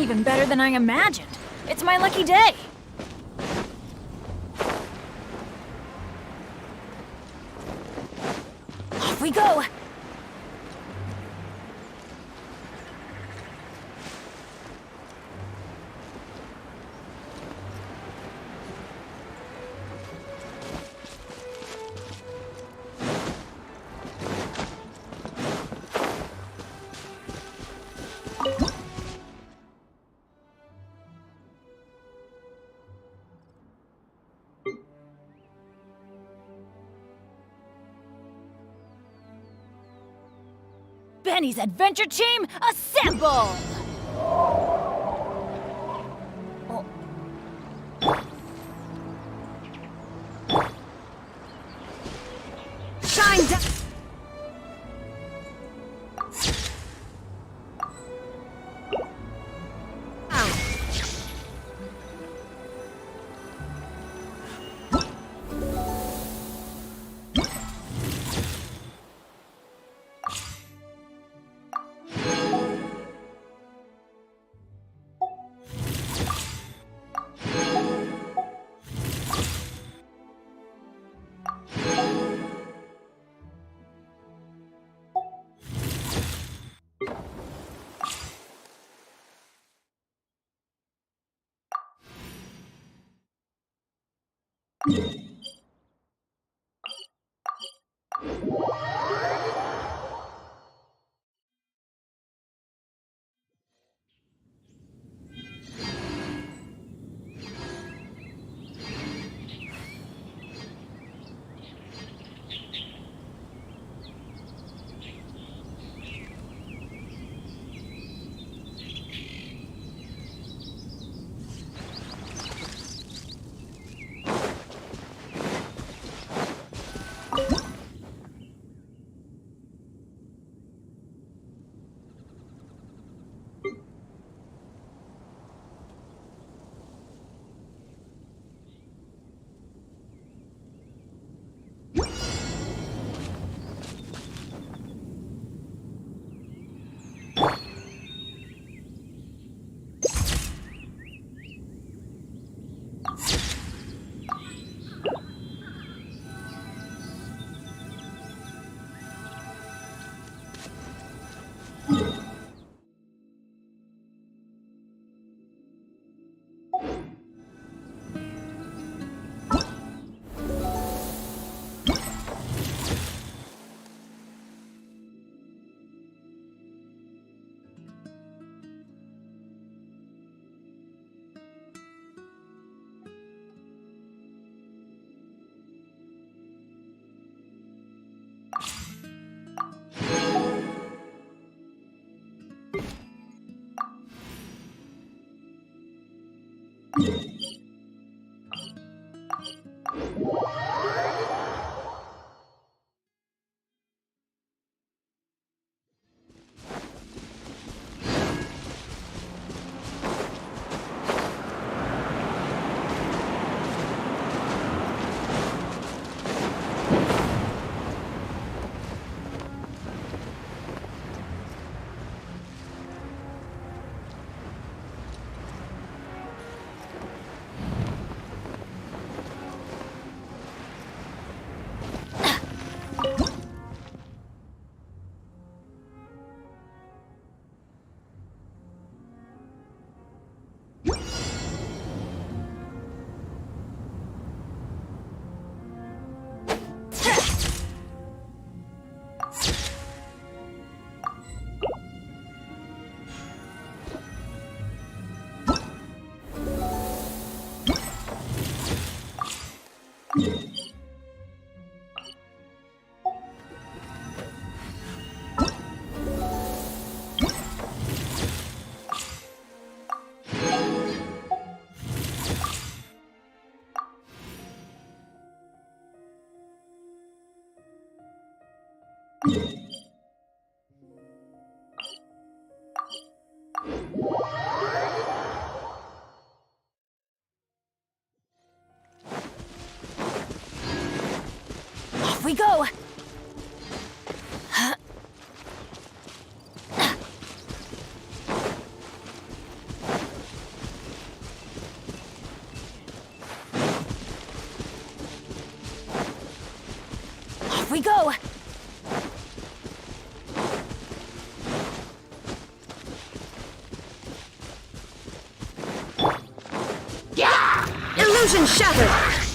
S9: even better than I imagined. It's my lucky day. Off we go! Benny's adventure team, assemble!
S4: Shine down!
S9: Off we go!
S4: we go! Illusion shattered!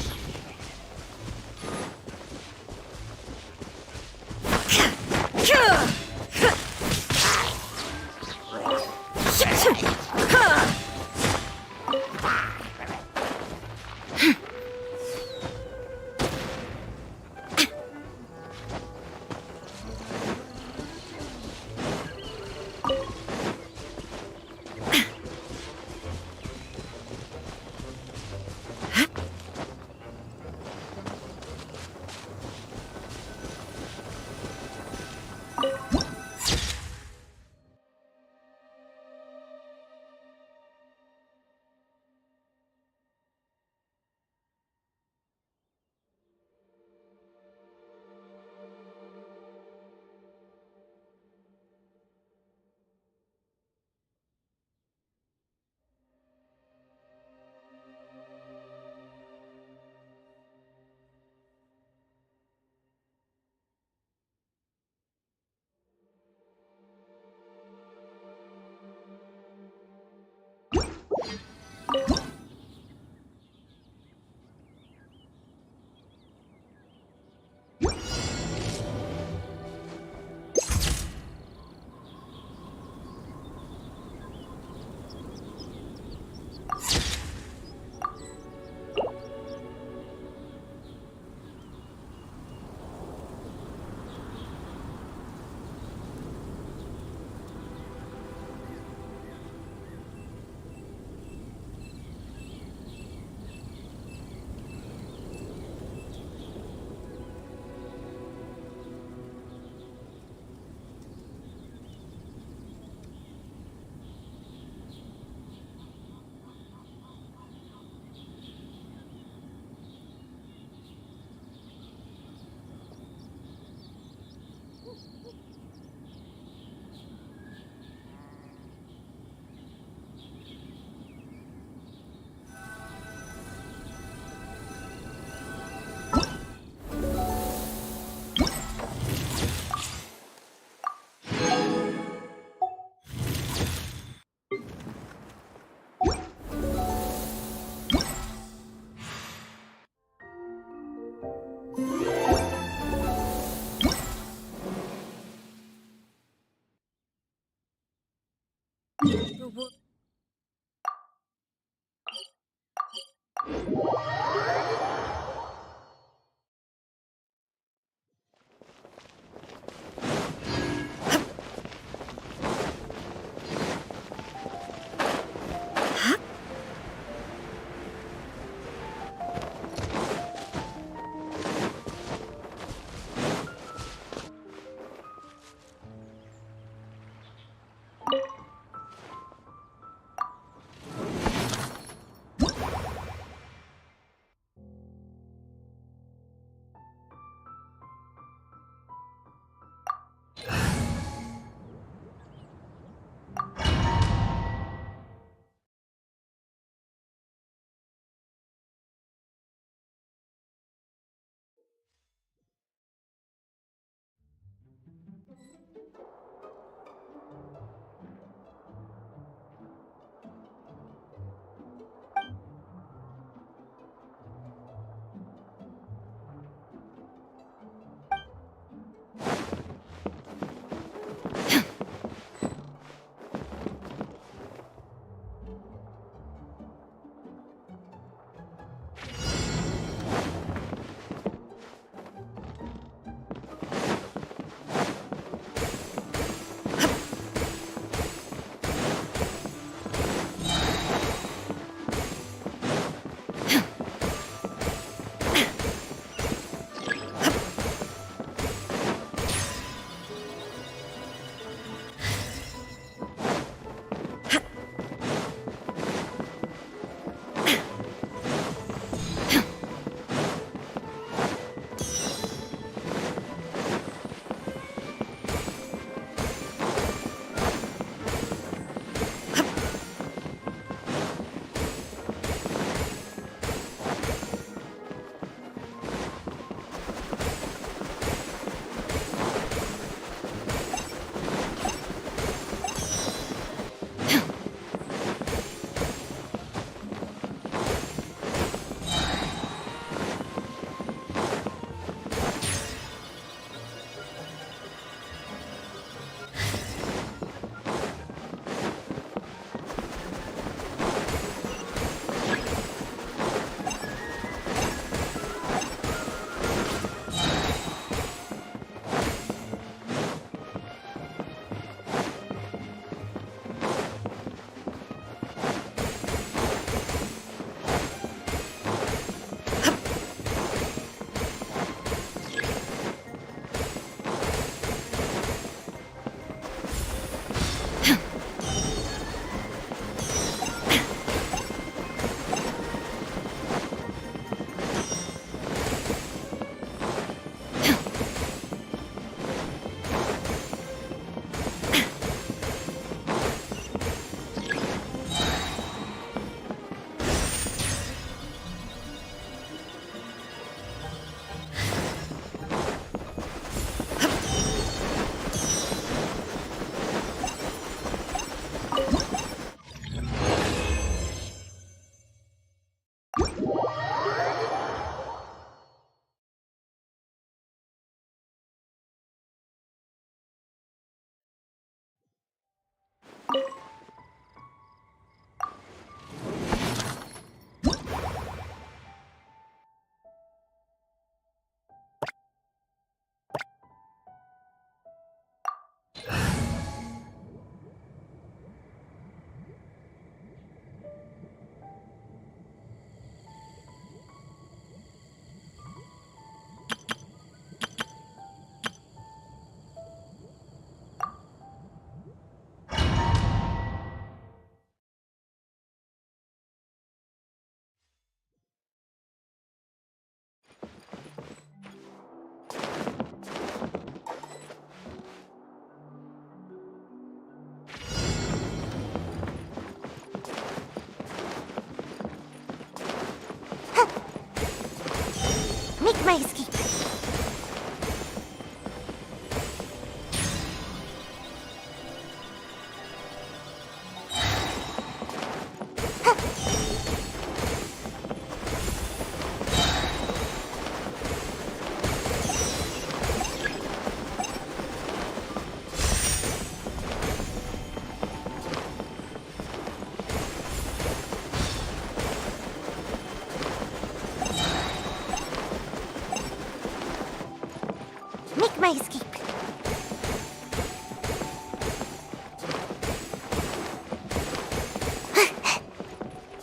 S2: my escape.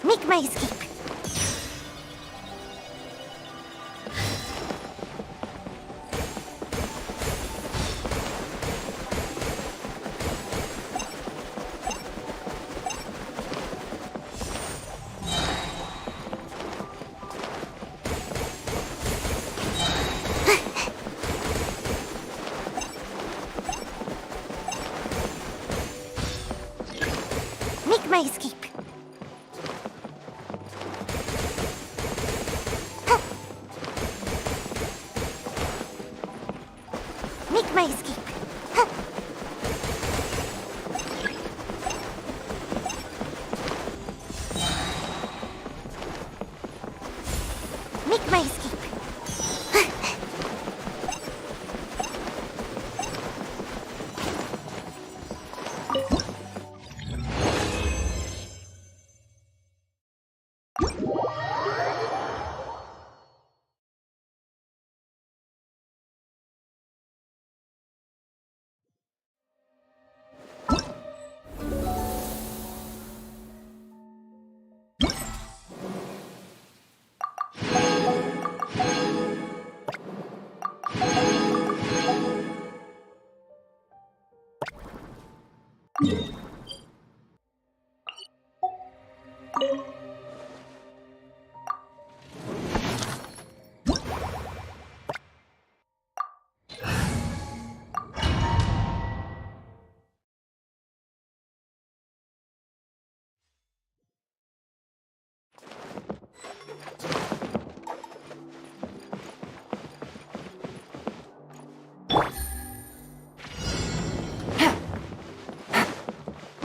S2: Make my escape. Make my escape. Make my escape. Make my escape.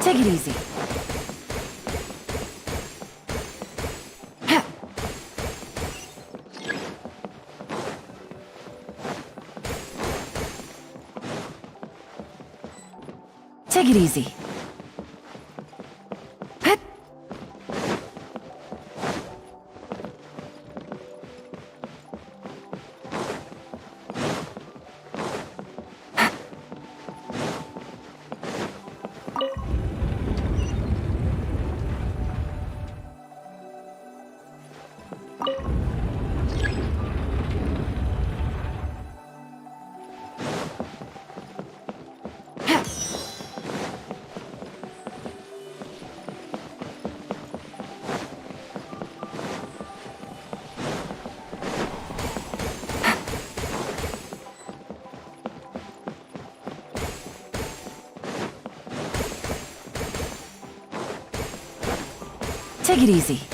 S1: Take it easy. Take it easy. Take it easy.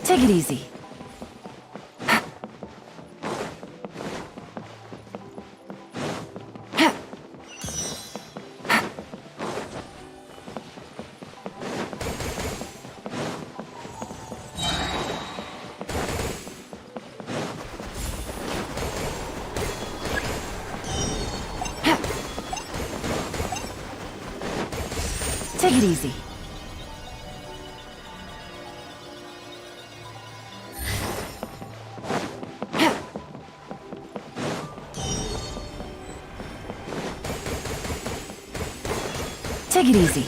S1: Take it easy. Take it easy. Take it easy.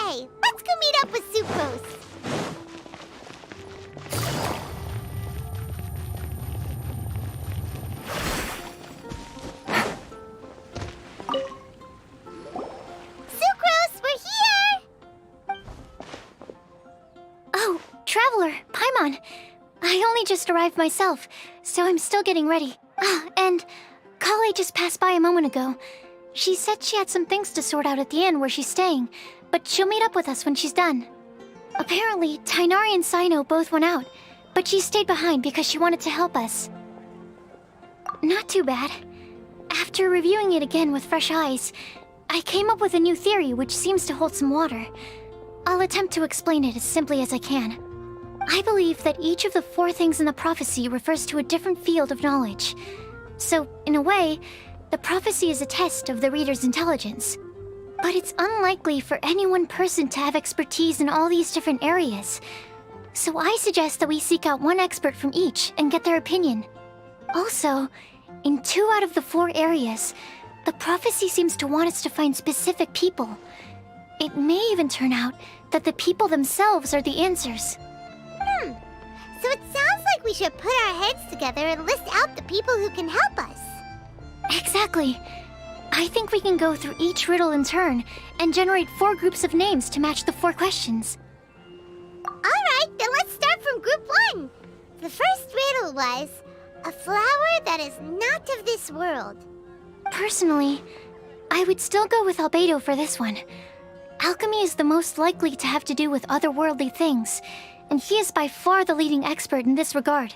S2: Okay, let's go meet up with Sucrose. Sucrose, we're here!
S3: Oh, Traveler, Paimon. I only just arrived myself, so I'm still getting ready. Ah, and Kale just passed by a moment ago. She said she had some things to sort out at the inn where she's staying, but she'll meet up with us when she's done. Apparently, Tainari and Sino both went out, but she stayed behind because she wanted to help us. Not too bad. After reviewing it again with fresh eyes, I came up with a new theory which seems to hold some water. I'll attempt to explain it as simply as I can. I believe that each of the 4 things in the prophecy refers to a different field of knowledge. So, in a way, the prophecy is a test of the reader's intelligence. But it's unlikely for any one person to have expertise in all these different areas. So I suggest that we seek out one expert from each and get their opinion. Also, in 2 out of the 4 areas, the prophecy seems to want us to find specific people. It may even turn out that the people themselves are the answers.
S2: So it sounds like we should put our heads together and list out the people who can help us.
S3: Exactly. I think we can go through each riddle in turn and generate 4 groups of names to match the 4 questions.
S2: Alright, then let's start from group 1. The first riddle was, a flower that is not of this world.
S3: Personally, I would still go with Albedo for this one. Alchemy is the most likely to have to do with otherworldly things, and he is by far the leading expert in this regard.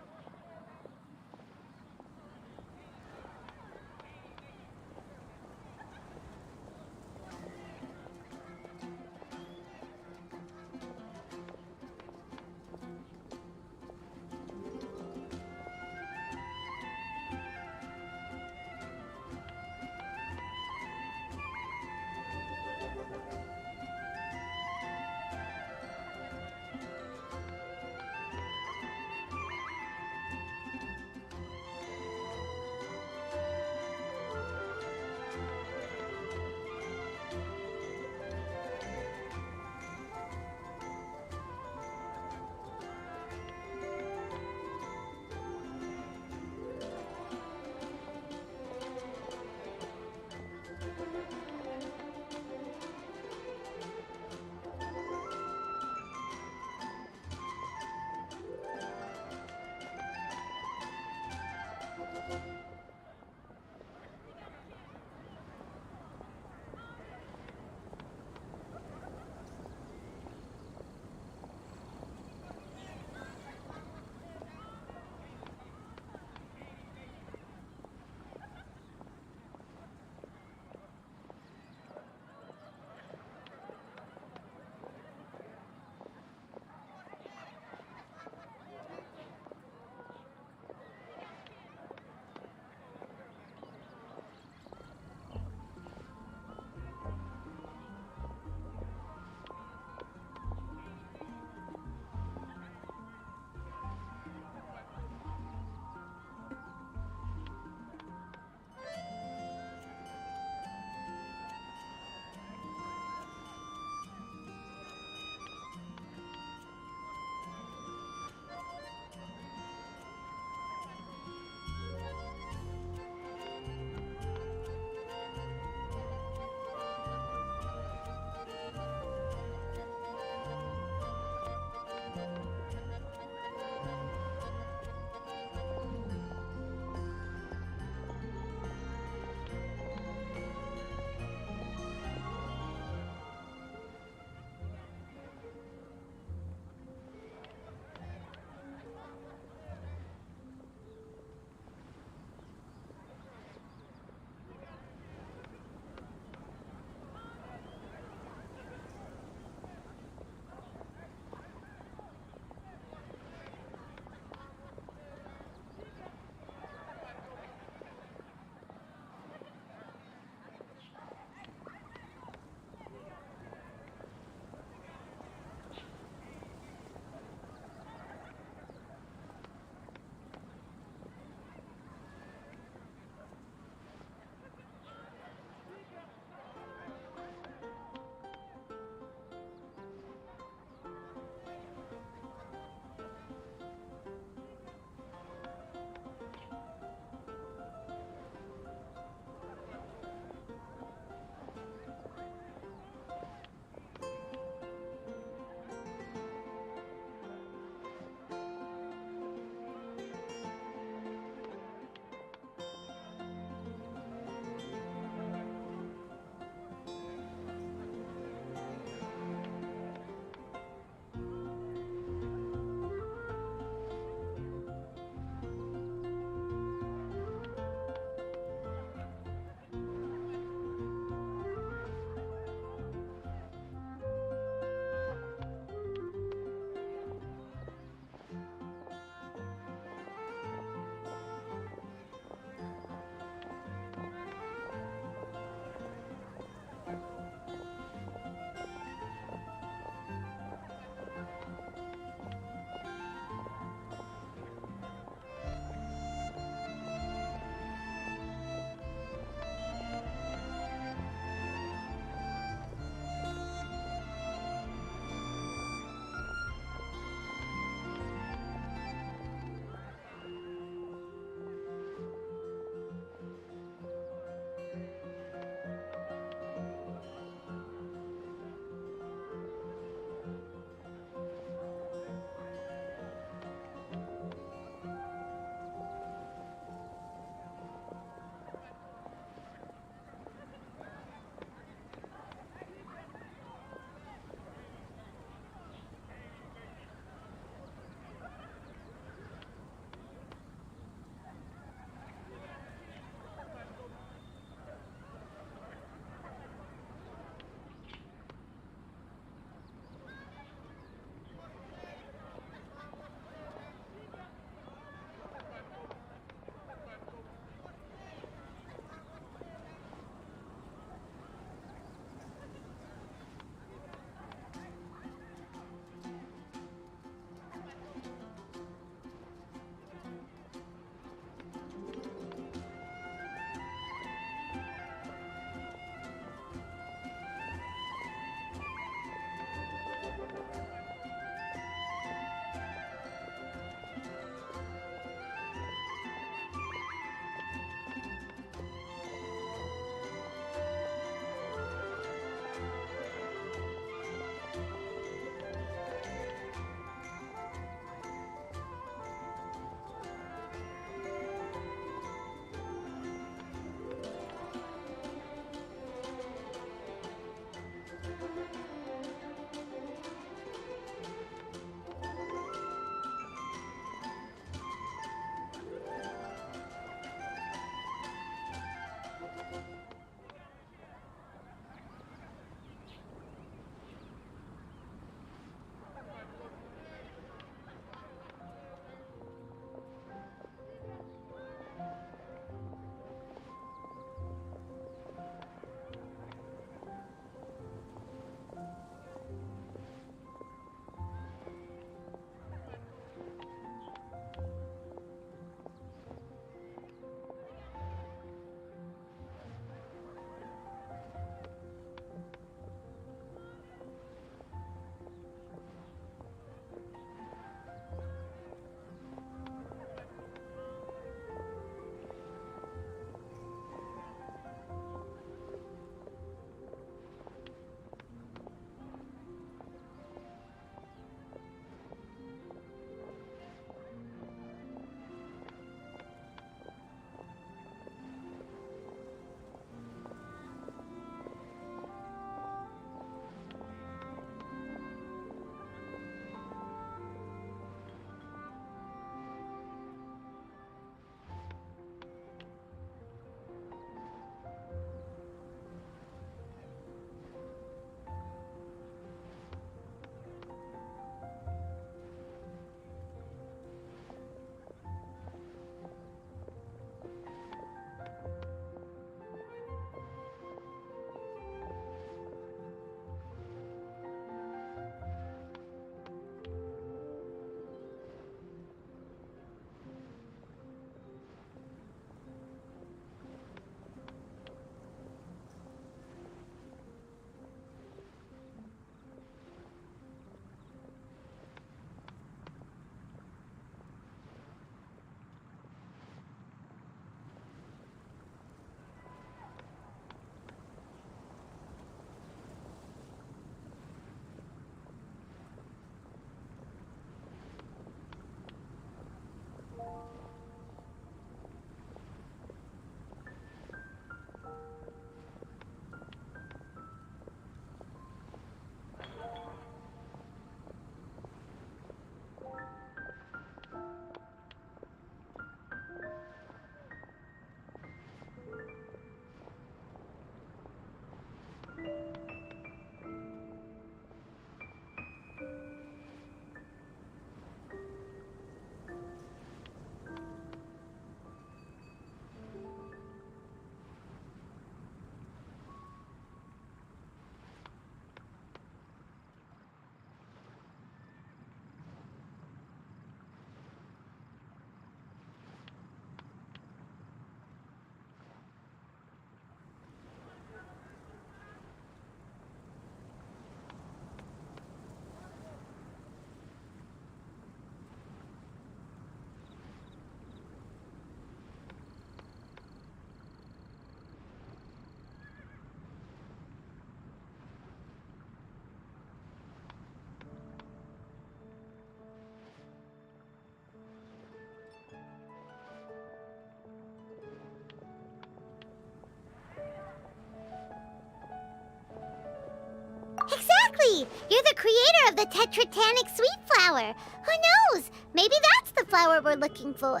S2: Hey, you're the creator of the tetratanic sweet flower. Who knows? Maybe that's the flower we're looking for.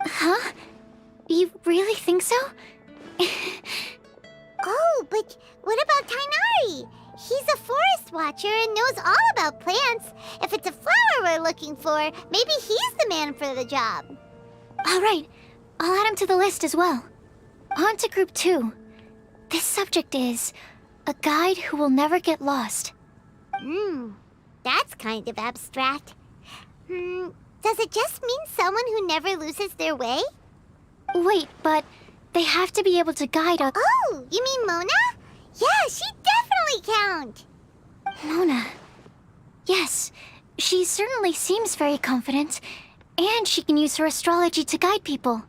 S3: Huh? You really think so?
S2: Oh, but what about Tainari? He's a forest watcher and knows all about plants. If it's a flower we're looking for, maybe he's the man for the job.
S3: All right, I'll add him to the list as well. On to Group 2. This subject is a guide who will never get lost.
S2: That's kind of abstract. Does it just mean someone who never loses their way?
S3: Wait, but they have to be able to guide a...
S2: Oh, you mean Mona? Yeah, she definitely count.
S3: Mona. Yes, she certainly seems very confident, and she can use her astrology to guide people.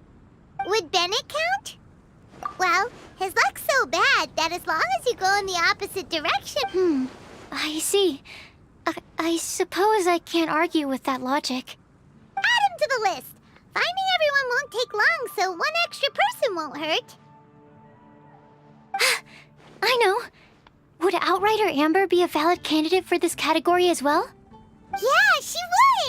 S2: Would Bennett count? Well, his luck's so bad that as long as you go in the opposite direction...
S3: I see. I suppose I can't argue with that logic.
S2: Add him to the list. Finding everyone won't take long, so one extra person won't hurt.
S3: I know. Would Outrider Amber be a valid candidate for this category as well?
S2: Yeah, she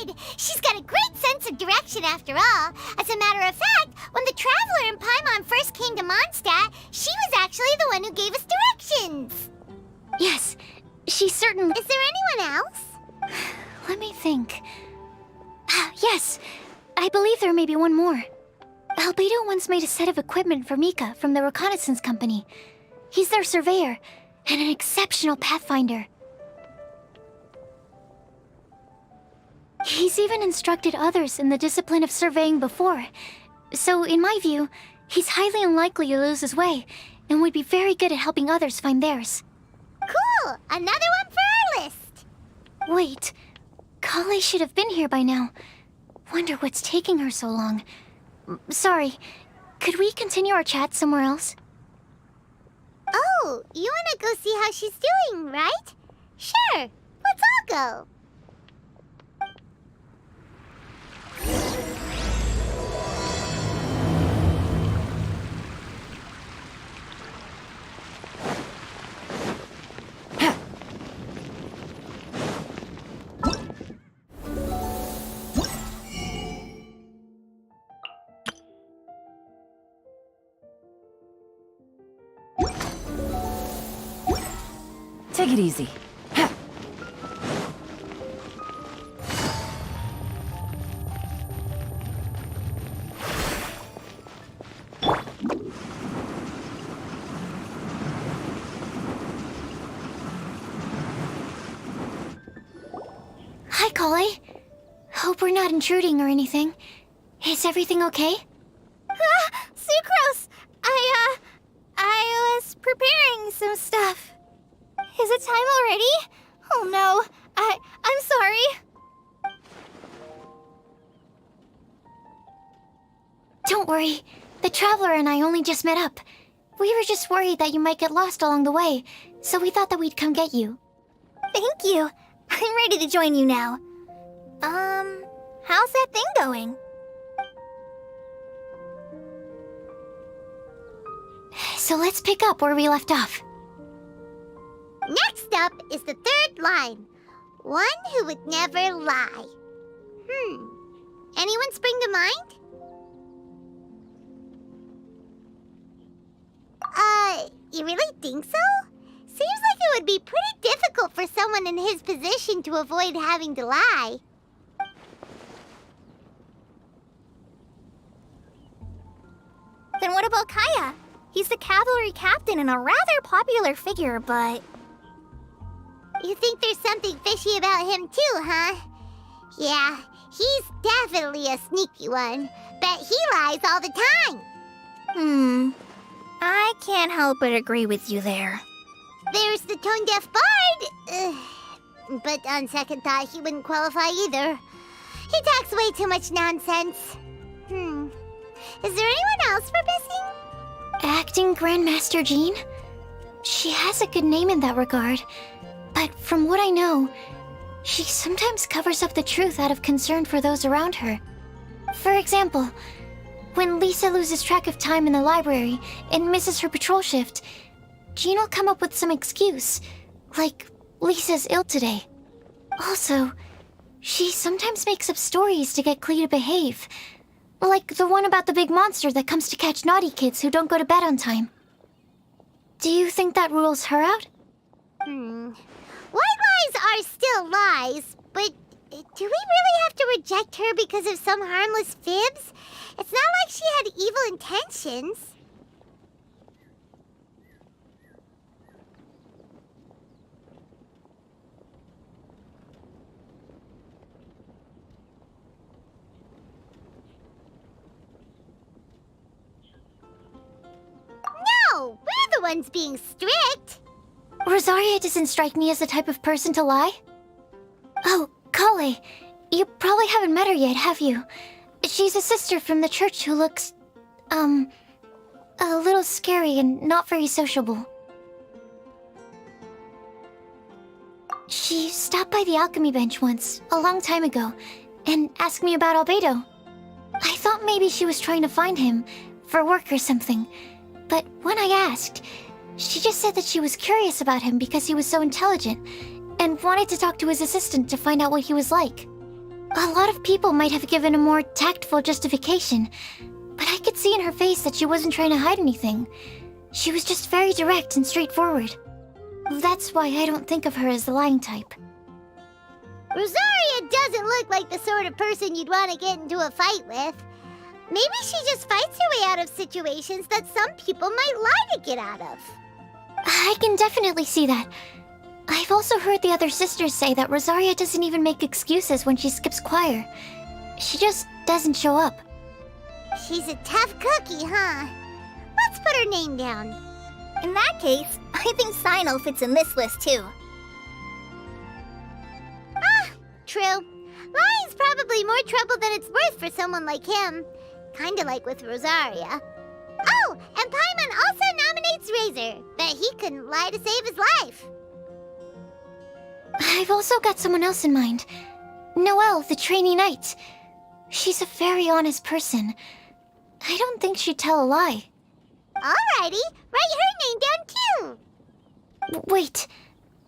S2: would! She's got a great sense of direction after all. As a matter of fact, when the Traveler and Paimon first came to Mondstadt, she was actually the one who gave us directions.
S3: Yes, she certainly...
S2: Is there anyone else?
S3: Let me think. Yes, I believe there may be one more. Albedo once made a set of equipment for Mika from the reconnaissance company. He's their surveyor, and an exceptional pathfinder. He's even instructed others in the discipline of surveying before. So, in my view, he's highly unlikely to lose his way, and would be very good at helping others find theirs.
S2: Cool! Another one for our list!
S3: Wait, Kale should have been here by now. Wonder what's taking her so long. Sorry, could we continue our chat somewhere else?
S2: Oh, you wanna go see how she's doing, right? Sure, let's all go.
S10: Take it easy.
S3: Hi, Kale. Hope we're not intruding or anything. Is everything okay?
S9: Sucrose! I was preparing some stuff. Is it time already? Oh no, I'm sorry.
S3: Don't worry. The Traveler and I only just met up. We were just worried that you might get lost along the way, so we thought that we'd come get you.
S9: Thank you. I'm ready to join you now. How's that thing going?
S3: So let's pick up where we left off.
S2: Next up is the third line. One who would never lie. Anyone spring to mind? You really think so? Seems like it would be pretty difficult for someone in his position to avoid having to lie.
S9: Then what about Kaya? He's the cavalry captain and a rather popular figure, but...
S2: You think there's something fishy about him too, huh? Yeah, he's definitely a sneaky one. Bet he lies all the time.
S9: I can't help but agree with you there.
S2: There's the tone-deaf bard. But on second thought, he wouldn't qualify either. He talks way too much nonsense. Is there anyone else we're missing?
S3: Acting Grandmaster Jean? She has a good name in that regard. But from what I know, she sometimes covers up the truth out of concern for those around her. For example, when Lisa loses track of time in the library and misses her patrol shift, Jean will come up with some excuse, Like, Lisa's ill today. Also, she sometimes makes up stories to get Klee to behave. Like the one about the big monster that comes to catch naughty kids who don't go to bed on time. Do you think that rules her out?
S2: White lies are still lies, but do we really have to reject her because of some harmless fibs? It's not like she had evil intentions. No, we're the ones being strict.
S3: Rosaria doesn't strike me as the type of person to lie. Oh, Kale, you probably haven't met her yet, have you? She's a sister from the church who looks, a little scary and not very sociable. She stopped by the alchemy bench once, a long time ago, and asked me about Albedo. I thought maybe she was trying to find him, for work or something. But when I asked, she just said that she was curious about him because he was so intelligent, and wanted to talk to his assistant to find out what he was like. A lot of people might have given a more tactful justification, but I could see in her face that she wasn't trying to hide anything. She was just very direct and straightforward. That's why I don't think of her as the lying type.
S2: Rosaria doesn't look like the sort of person you'd want to get into a fight with. Maybe she just fights her way out of situations that some people might lie to get out of.
S3: I can definitely see that. I've also heard the other sisters say that Rosaria doesn't even make excuses when she skips choir. She just doesn't show up.
S2: She's a tough cookie, huh? Let's put her name down.
S11: In that case, I think Sinal fits in this list too.
S2: True. Lying's probably more trouble than it's worth for someone like him. Kinda like with Rosaria. Oh, and Paimon also nominates Razer. Bet he couldn't lie to save his life.
S3: I've also got someone else in mind. Noelle, the trainee knight. She's a very honest person. I don't think she'd tell a lie.
S2: Alrighty, write her name down too.
S3: Wait,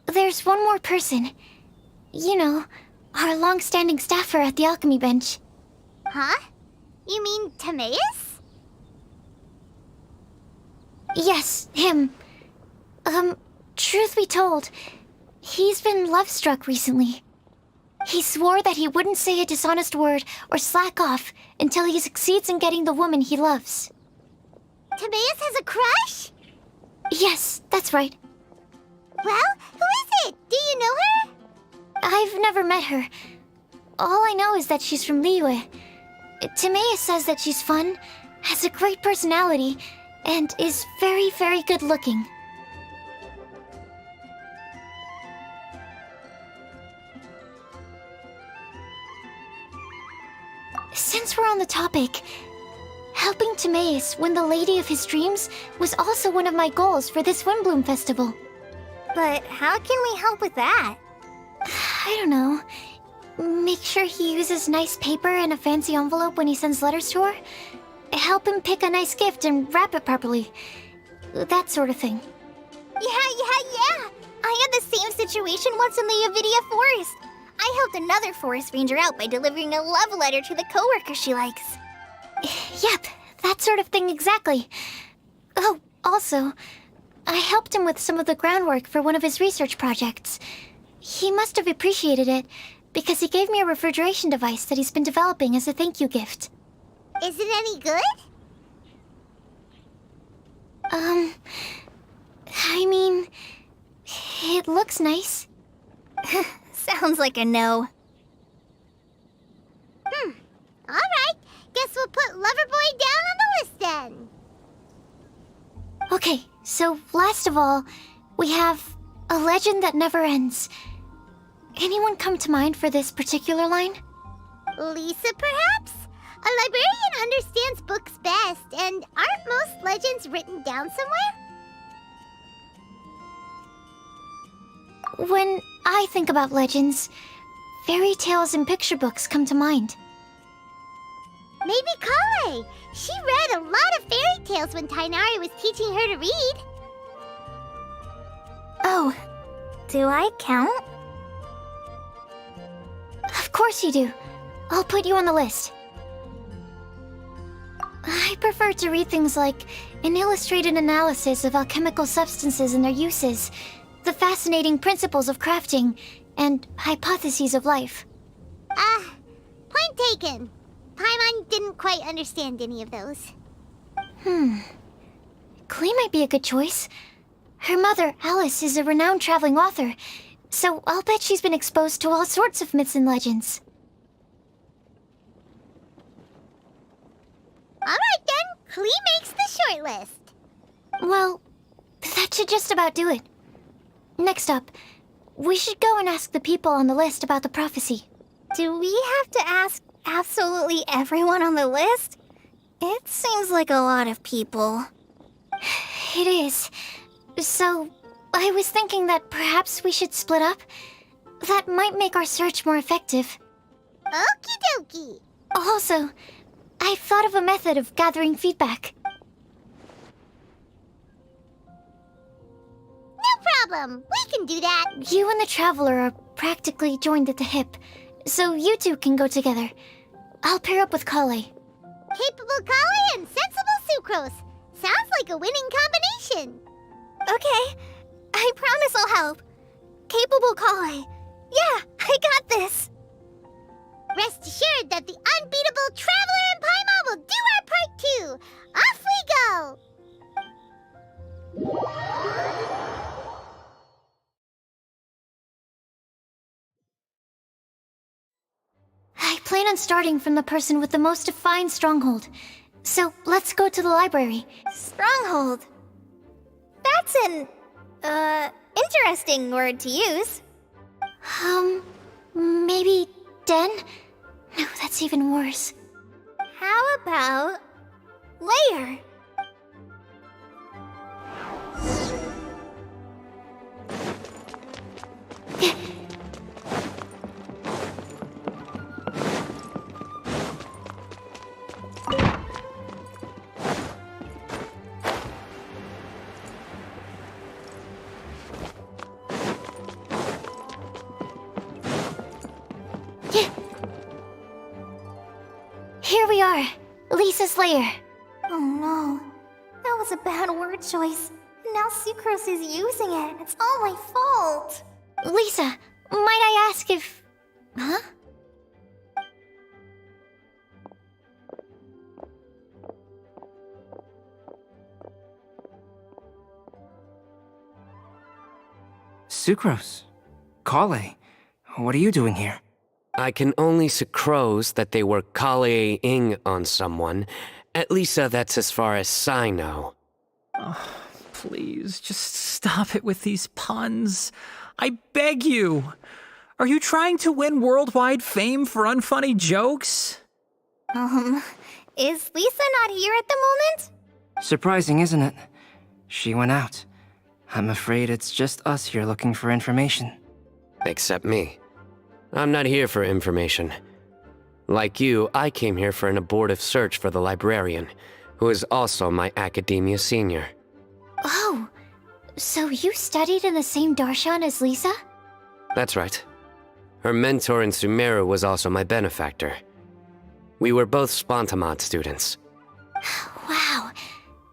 S3: there's one more person. You know, our long-standing staffer at the alchemy bench.
S2: Huh? You mean Timaeus?
S3: Yes, him. Truth be told, he's been love-struck recently. He swore that he wouldn't say a dishonest word or slack off until he succeeds in getting the woman he loves.
S2: Timaeus has a crush?
S3: Yes, that's right.
S2: Well, who is it? Do you know her?
S3: I've never met her. All I know is that she's from Liyue. Timaeus says that she's fun, has a great personality, and is very, very good looking. Since we're on the topic, helping Timaeus win the lady of his dreams was also one of my goals for this Windbloom Festival.
S11: But how can we help with that?
S3: I don't know. Make sure he uses nice paper and a fancy envelope when he sends letters to her. Help him pick a nice gift and wrap it properly. That sort of thing.
S11: Yeah. I had the same situation once in the Nvidia forest. I helped another forest ranger out by delivering a love letter to the coworker she likes.
S3: Yep, that sort of thing exactly. Oh, also, I helped him with some of the groundwork for one of his research projects. He must have appreciated it, because he gave me a refrigeration device that he's been developing as a thank you gift.
S2: Is it any good?
S3: I mean, it looks nice.
S11: Sounds like a no.
S2: Alright, guess we'll put Loverboy down on the list then.
S3: Okay, so last of all, we have a legend that never ends. Anyone come to mind for this particular line?
S2: Lisa, perhaps? A librarian understands books best, and aren't most legends written down somewhere?
S3: When I think about legends, fairy tales and picture books come to mind.
S2: Maybe Kale. She read a lot of fairy tales when Tainari was teaching her to read.
S3: Oh,
S11: Do I count?
S3: Of course you do. I'll put you on the list. I prefer to read things like an illustrated analysis of alchemical substances and their uses, the fascinating principles of crafting, and hypotheses of life.
S2: Point taken. Paimon didn't quite understand any of those.
S3: Klee might be a good choice. Her mother, Alice, is a renowned traveling author, so I'll bet she's been exposed to all sorts of myths and legends.
S2: Alright then, Klee makes the short list.
S3: Well, that should just about do it. Next up, we should go and ask the people on the list about the prophecy.
S11: Do we have to ask absolutely everyone on the list? It seems like a lot of people.
S3: It is. So, I was thinking that perhaps we should split up. That might make our search more effective.
S2: Okie dokie.
S3: Also, I've thought of a method of gathering feedback.
S2: No problem. We can do that.
S3: You and the Traveler are practically joined at the hip, so you two can go together. I'll pair up with Kale.
S2: Capable Kale and sensible Sucrose. Sounds like a winning combination.
S11: Okay, I promise I'll help. Capable Kale. Yeah, I got this.
S2: Rest assured that the unbeatable Traveler and Paimon will do our part too. Off we go!
S3: I plan on starting from the person with the most defined stronghold. So let's go to the library.
S11: Stronghold. That's an, interesting word to use.
S3: Maybe den? No, that's even worse.
S11: How about layer?
S3: Here we are, Lisa's lair.
S11: Oh no, that was a bad word choice. And now Sucrose is using it. It's all my fault.
S3: Lisa, might I ask if... Huh?
S8: Sucrose. Kale. What are you doing here?
S6: I can only sucrose that they were Kale-ing on someone. At least that's as far as I know.
S7: Please, just stop it with these puns. I beg you. Are you trying to win worldwide fame for unfunny jokes?
S11: Is Lisa not here at the moment?
S8: Surprising, isn't it? She went out. I'm afraid it's just us here looking for information.
S6: Except me. I'm not here for information. Like you, I came here for an abortive search for the librarian, who is also my academia senior.
S3: Oh, so you studied in the same darshan as Lisa?
S6: That's right. Her mentor in Sumeru was also my benefactor. We were both Spontamod students.
S3: Wow,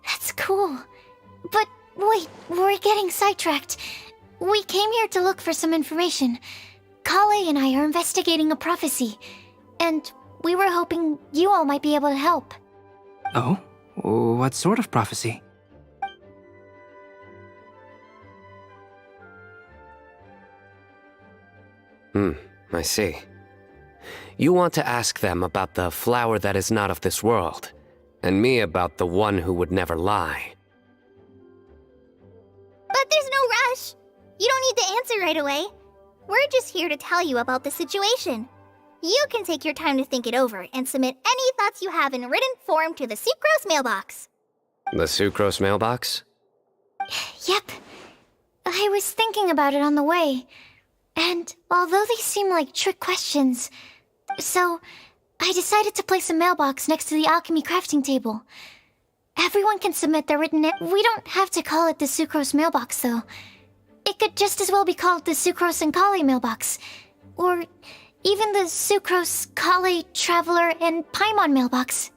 S3: that's cool. But wait, we're getting sidetracked. We came here to look for some information. Kale and I are investigating a prophecy, and we were hoping you all might be able to help.
S8: Oh? What sort of prophecy?
S6: I see. You want to ask them about the flower that is not of this world, and me about the one who would never lie.
S11: But there's no rush. You don't need to answer right away. We're just here to tell you about the situation. You can take your time to think it over and submit any thoughts you have in written form to the Sucrose mailbox.
S6: The Sucrose mailbox?
S3: Yep. I was thinking about it on the way. And although they seem like trick questions, so I decided to place a mailbox next to the alchemy crafting table. Everyone can submit their written... We don't have to call it the Sucrose mailbox, though. It could just as well be called the Sucrose and Kale mailbox. Or even the Sucrose, Kale, Traveler, and Paimon mailbox.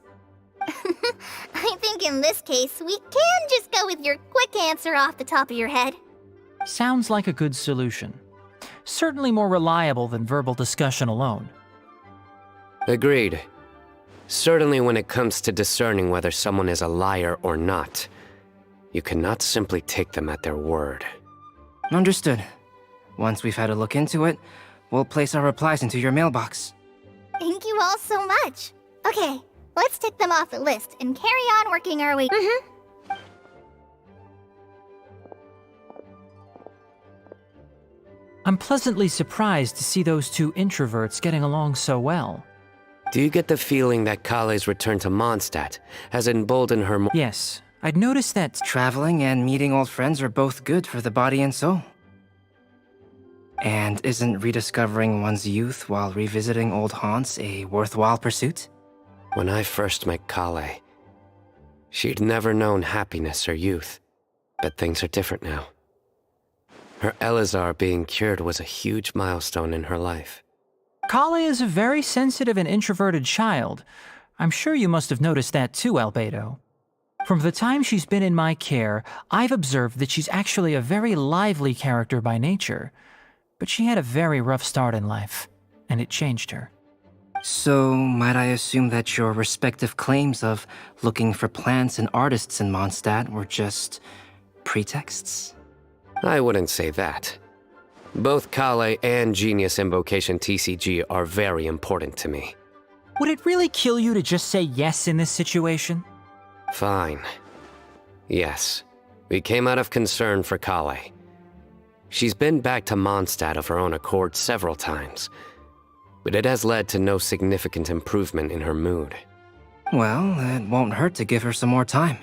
S11: I think in this case, we can just go with your quick answer off the top of your head.
S7: Sounds like a good solution. Certainly more reliable than verbal discussion alone.
S6: Agreed. Certainly when it comes to discerning whether someone is a liar or not, you cannot simply take them at their word.
S8: Understood. Once we've had a look into it, we'll place our replies into your mailbox.
S11: Thank you all so much. Okay, let's tick them off the list and carry on working our way.
S7: I'm pleasantly surprised to see those two introverts getting along so well.
S6: Do you get the feeling that Kale's return to Mondstadt has emboldened her more?
S7: Yes, I'd noticed that.
S8: Traveling and meeting old friends are both good for the body and soul. And isn't rediscovering one's youth while revisiting old haunts a worthwhile pursuit?
S6: When I first met Kale, she'd never known happiness or youth. But things are different now. Her Elazar being cured was a huge milestone in her life.
S7: Kale is a very sensitive and introverted child. I'm sure you must have noticed that too, Albedo. From the time she's been in my care, I've observed that she's actually a very lively character by nature. But she had a very rough start in life, and it changed her.
S8: So, might I assume that your respective claims of looking for plants and artists in Mondstadt were just pretexts?
S6: I wouldn't say that. Both Kale and Genius Invocation TCG are very important to me.
S7: Would it really kill you to just say yes in this situation?
S6: Fine. Yes, we came out of concern for Kale. She's been back to Mondstadt of her own accord several times, but it has led to no significant improvement in her mood.
S8: Well, it won't hurt to give her some more time.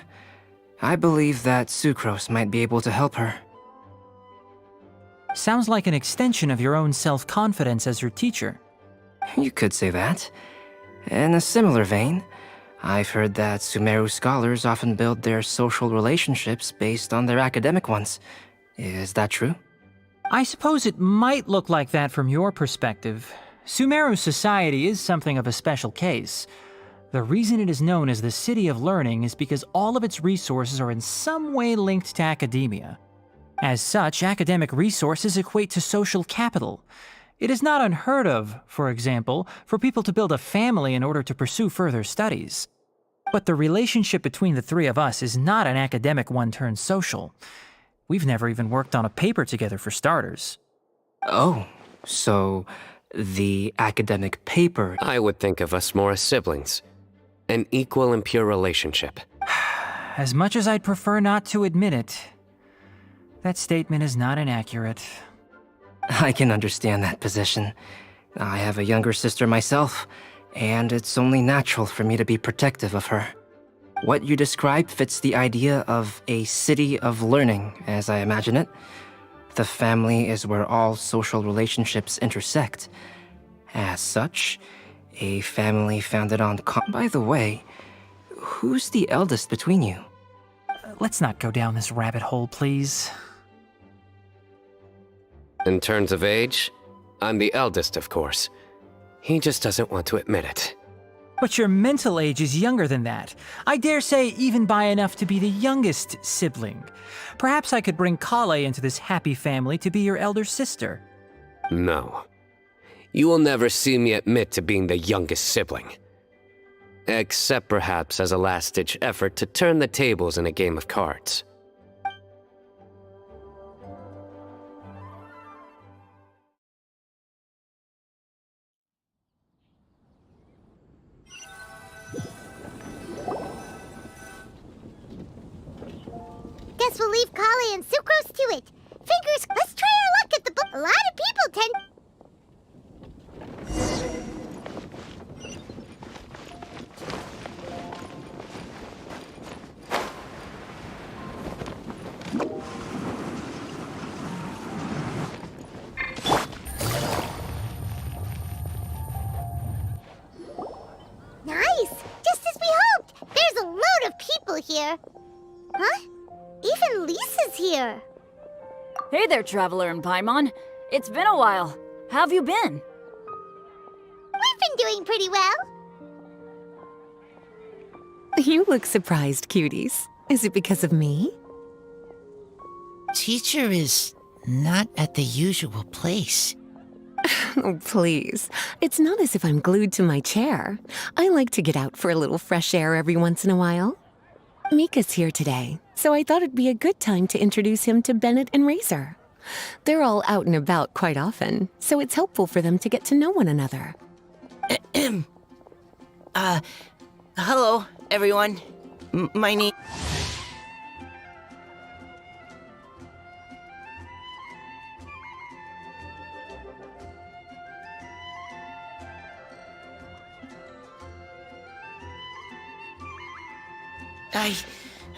S8: I believe that Sucrose might be able to help her.
S7: Sounds like an extension of your own self-confidence as her teacher.
S8: You could say that. In a similar vein, I've heard that Sumeru scholars often build their social relationships based on their academic ones. Is that true?
S7: I suppose it might look like that from your perspective. Sumeru society is something of a special case. The reason it is known as the City of Learning is because all of its resources are in some way linked to academia. As such, academic resources equate to social capital. It is not unheard of, for example, for people to build a family in order to pursue further studies. But the relationship between the three of us is not an academic one turned social. We've never even worked on a paper together for starters.
S8: Oh, so the academic paper...
S6: I would think of us more as siblings. An equal and pure relationship.
S7: As much as I'd prefer not to admit it, that statement is not inaccurate.
S8: I can understand that position. I have a younger sister myself, and it's only natural for me to be protective of her. What you describe fits the idea of a city of learning, as I imagine it. The family is where all social relationships intersect. As such, a family founded on By the way, who's the eldest between you?
S7: Let's not go down this rabbit hole, please.
S6: In terms of age, I'm the eldest, of course. He just doesn't want to admit it.
S7: But your mental age is younger than that. I dare say even by enough to be the youngest sibling. Perhaps I could bring Kale into this happy family to be your elder sister.
S6: No. You will never see me admit to being the youngest sibling. Except perhaps as a last-ditch effort to turn the tables in a game of cards.
S2: Guess we'll leave Kale and Sucrose to it. Fingers, let's try our luck at the book. A lot of people tend... Nice! Just as we hoped! There's a load of people here. Huh? Even Lisa's here.
S10: Hey there, Traveler and Paimon. It's been a while. How have you been?
S2: We've been doing pretty well.
S12: You look surprised, cuties. Is it because of me?
S13: Teacher is not at the usual place.
S12: Oh, please. It's not as if I'm glued to my chair. I like to get out for a little fresh air every once in a while. Mika's here today, so I thought it'd be a good time to introduce him to Bennett and Razer. They're all out and about quite often, so it's helpful for them to get to know one another.
S13: Hello, everyone. My name...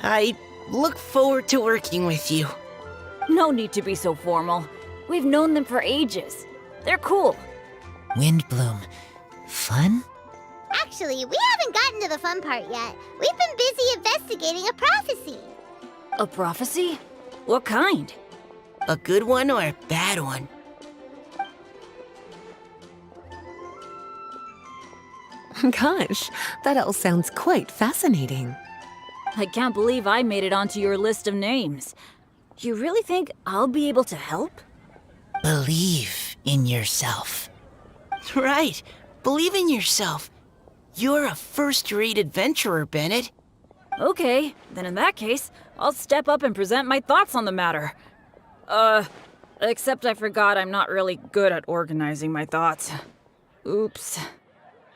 S13: I look forward to working with you.
S10: No need to be so formal. We've known them for ages. They're cool.
S13: Windbloom. Fun?
S2: Actually, we haven't gotten to the fun part yet. We've been busy investigating a prophecy.
S10: A prophecy? What kind?
S13: A good one or a bad one?
S12: Gosh, that all sounds quite fascinating.
S10: I can't believe I made it onto your list of names. You really think I'll be able to help?
S13: Believe in yourself. Right. Believe in yourself. You're a first-rate adventurer, Bennett.
S10: Okay, then in that case, I'll step up and present my thoughts on the matter. Except I forgot I'm not really good at organizing my thoughts. Oops.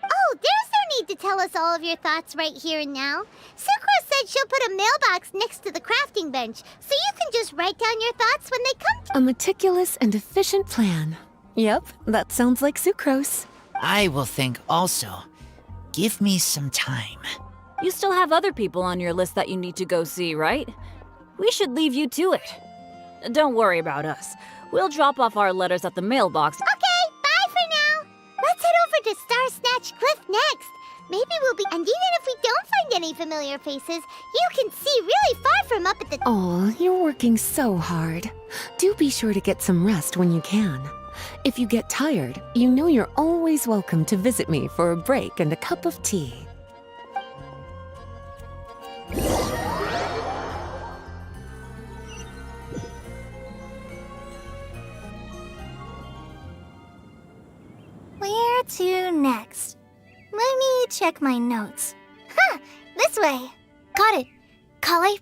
S2: Oh, there's no need to tell us all of your thoughts right here and now. Sucrose said she'll put a mailbox next to the crafting bench, so you can just write down your thoughts when they come to
S12: A meticulous and efficient plan. Yep, that sounds like Sucrose.
S13: I will think also. Give me some time.
S10: You still have other people on your list that you need to go see, right? We should leave you to it. Don't worry about us. We'll drop off our letters at the mailbox.
S2: Okay, bye for now. Let's head over to Star Snatch Cliff next. Maybe we'll be... And even if we don't find any familiar faces, you can see really far from up at the...
S12: Oh, you're working so hard. Do be sure to get some rest when you can. If you get tired, you know you're always welcome to visit me for a break and a cup of tea.
S11: Where to next? Let me check my notes. Huh, this way.
S3: Got it. Kale?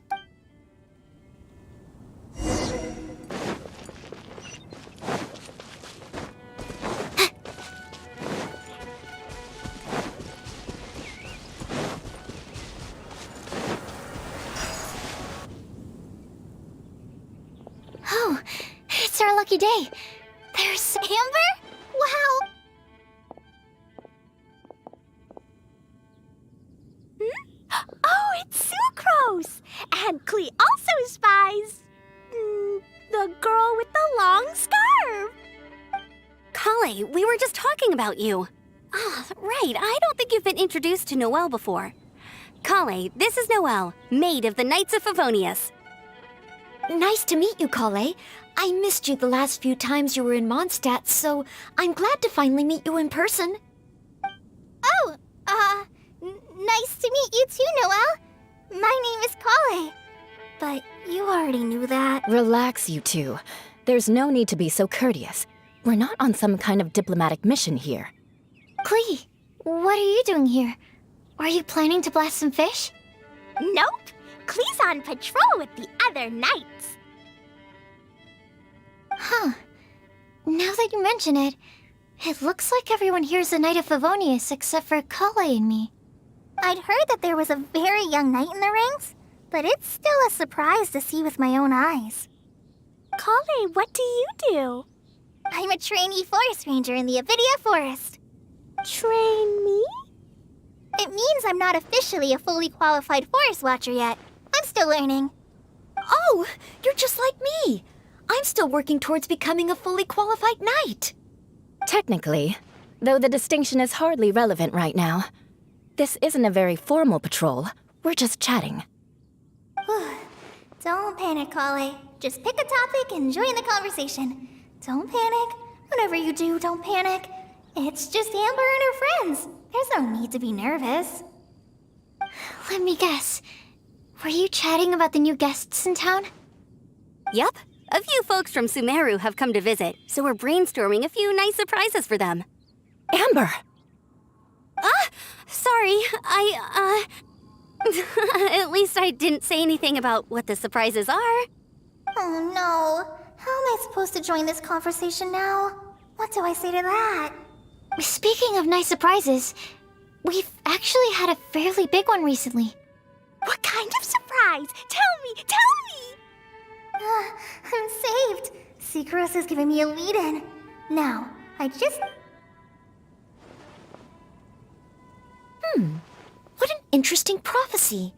S3: Oh, it's our lucky day. There's
S11: Amber? Wow.
S2: Oh, it's Sucrose! And Klee also spies... the girl with the long scarf.
S4: Kale, we were just talking about you. Ah, right. I don't think you've been introduced to Noelle before. Kale, this is Noelle, maid of the Knights of Favonius.
S3: nice to meet you, Kale. I missed you the last few times you were in Mondstadt, so I'm glad to finally meet you in person.
S11: Oh, nice to meet you too, Noelle. My name is Kale. But you already knew that.
S14: Relax, you two. There's no need to be so courteous. We're not on some kind of diplomatic mission here.
S3: Klee, what are you doing here? Are you planning to blast some fish?
S2: Nope. Klee's on patrol with the other knights.
S3: Huh. Now that you mention it, it looks like everyone here's a Knight of Favonius except for Kale and me.
S11: I'd heard that there was a very young knight in the ranks, but it's still a surprise to see with my own eyes.
S2: Kale, what do you do?
S11: I'm a trainee forest ranger in the Nvidia forest.
S2: Train me?
S11: It means I'm not officially a fully qualified forest watcher yet. I'm still learning.
S3: Oh, you're just like me. I'm still working towards becoming a fully qualified knight.
S14: Technically, though the distinction is hardly relevant right now. This isn't a very formal patrol. We're just chatting.
S11: Don't panic, Kale. Just pick a topic and join the conversation. Don't panic. Whatever you do, don't panic. It's just Amber and her friends. There's no need to be nervous.
S3: Let me guess. Were you chatting about the new guests in town?
S4: Yup. A few folks from Sumeru have come to visit, so we're brainstorming a few nice surprises for them.
S14: Amber!
S4: Sorry, At least I didn't say anything about what the surprises are.
S11: Oh no. How am I supposed to join this conversation now? What do I say to that?
S3: Speaking of nice surprises, we've actually had a fairly big one recently.
S2: What kind of surprise? Tell me!
S11: I'm saved. Secros is giving me a lead-in. Now,
S14: What an interesting prophecy.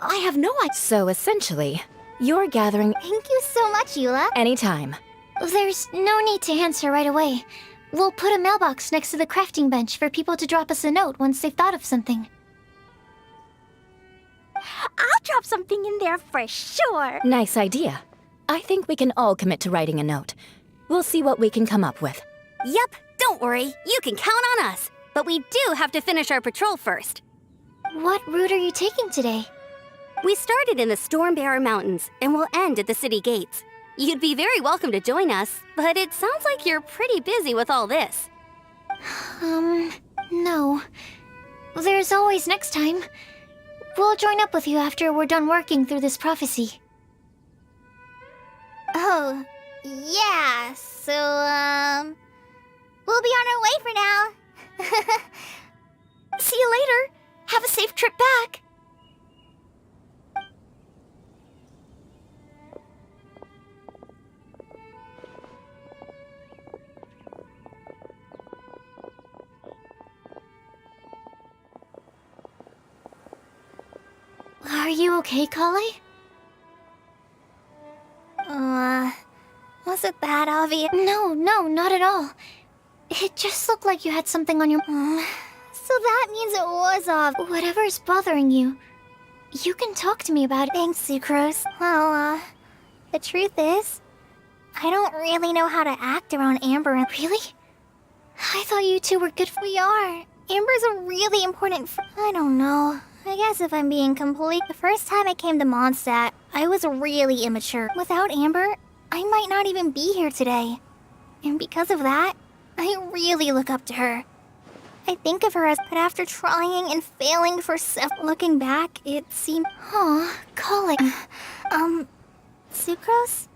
S14: I have no idea. So essentially, you're gathering
S11: Thank you so much, Eula.
S14: anytime.
S3: There's no need to answer right away. We'll put a mailbox next to the crafting bench for people to drop us a note once they've thought of something.
S2: I'll drop something in there for sure.
S14: Nice idea. I think we can all commit to writing a note. We'll see what we can come up with.
S4: Yup, don't worry, you can count on us. But we do have to finish our patrol first.
S3: What route are you taking today?
S4: We started in the Stormbearer Mountains and will end at the city gates. You'd be very welcome to join us, but it sounds like you're pretty busy with all this.
S3: No. There's always next time. We'll join up with you after we're done working through this prophecy.
S11: Oh, yeah, so, we'll be on our way for now.
S3: See you later. Have a safe trip back. Are you okay, Kale?
S11: Was it that obvious?
S3: No, not at all. It just looked like you had something on your...
S11: So that means it was obvious.
S3: Whatever's bothering you, you can talk to me about it.
S11: Thanks, Sucrose. Well, the truth is, I don't really know how to act around Amber and...
S3: Really? I thought you two were good.
S11: We are. Amber's a really important I don't know. I guess if I'm being complete, the first time I came to Mondstadt, I was really immature. Without Amber, I might not even be here today. And because of that, I really look up to her. I think of her as, but after trying and failing for looking back, it seemed...
S3: Aw, Kale.
S11: Sucrose?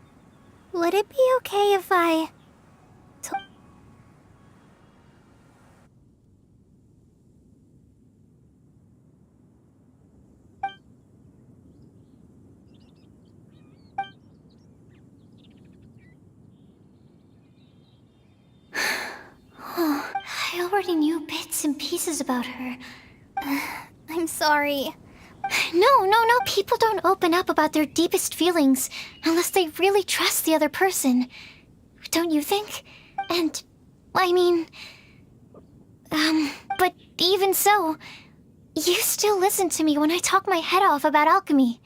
S11: Would it be okay if I...
S3: I already knew bits and pieces about her.
S11: I'm sorry.
S3: No. People don't open up about their deepest feelings unless they really trust the other person. Don't you think? And, I mean... but even so, you still listen to me when I talk my head off about alchemy.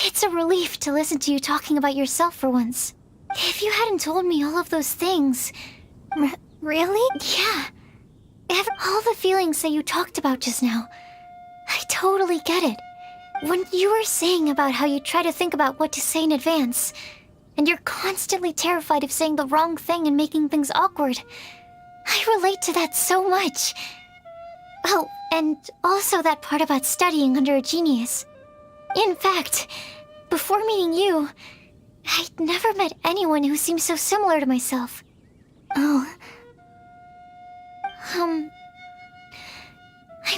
S3: It's a relief to listen to you talking about yourself for once. If you hadn't told me all of those things...
S11: Really?
S3: Yeah. All the feelings that you talked about just now. I totally get it. When you were saying about how you try to think about what to say in advance, and you're constantly terrified of saying the wrong thing and making things awkward, I relate to that so much. Oh, and also that part about studying under a genius. In fact, before meeting you, I'd never met anyone who seemed so similar to myself.
S11: Oh.
S3: I'm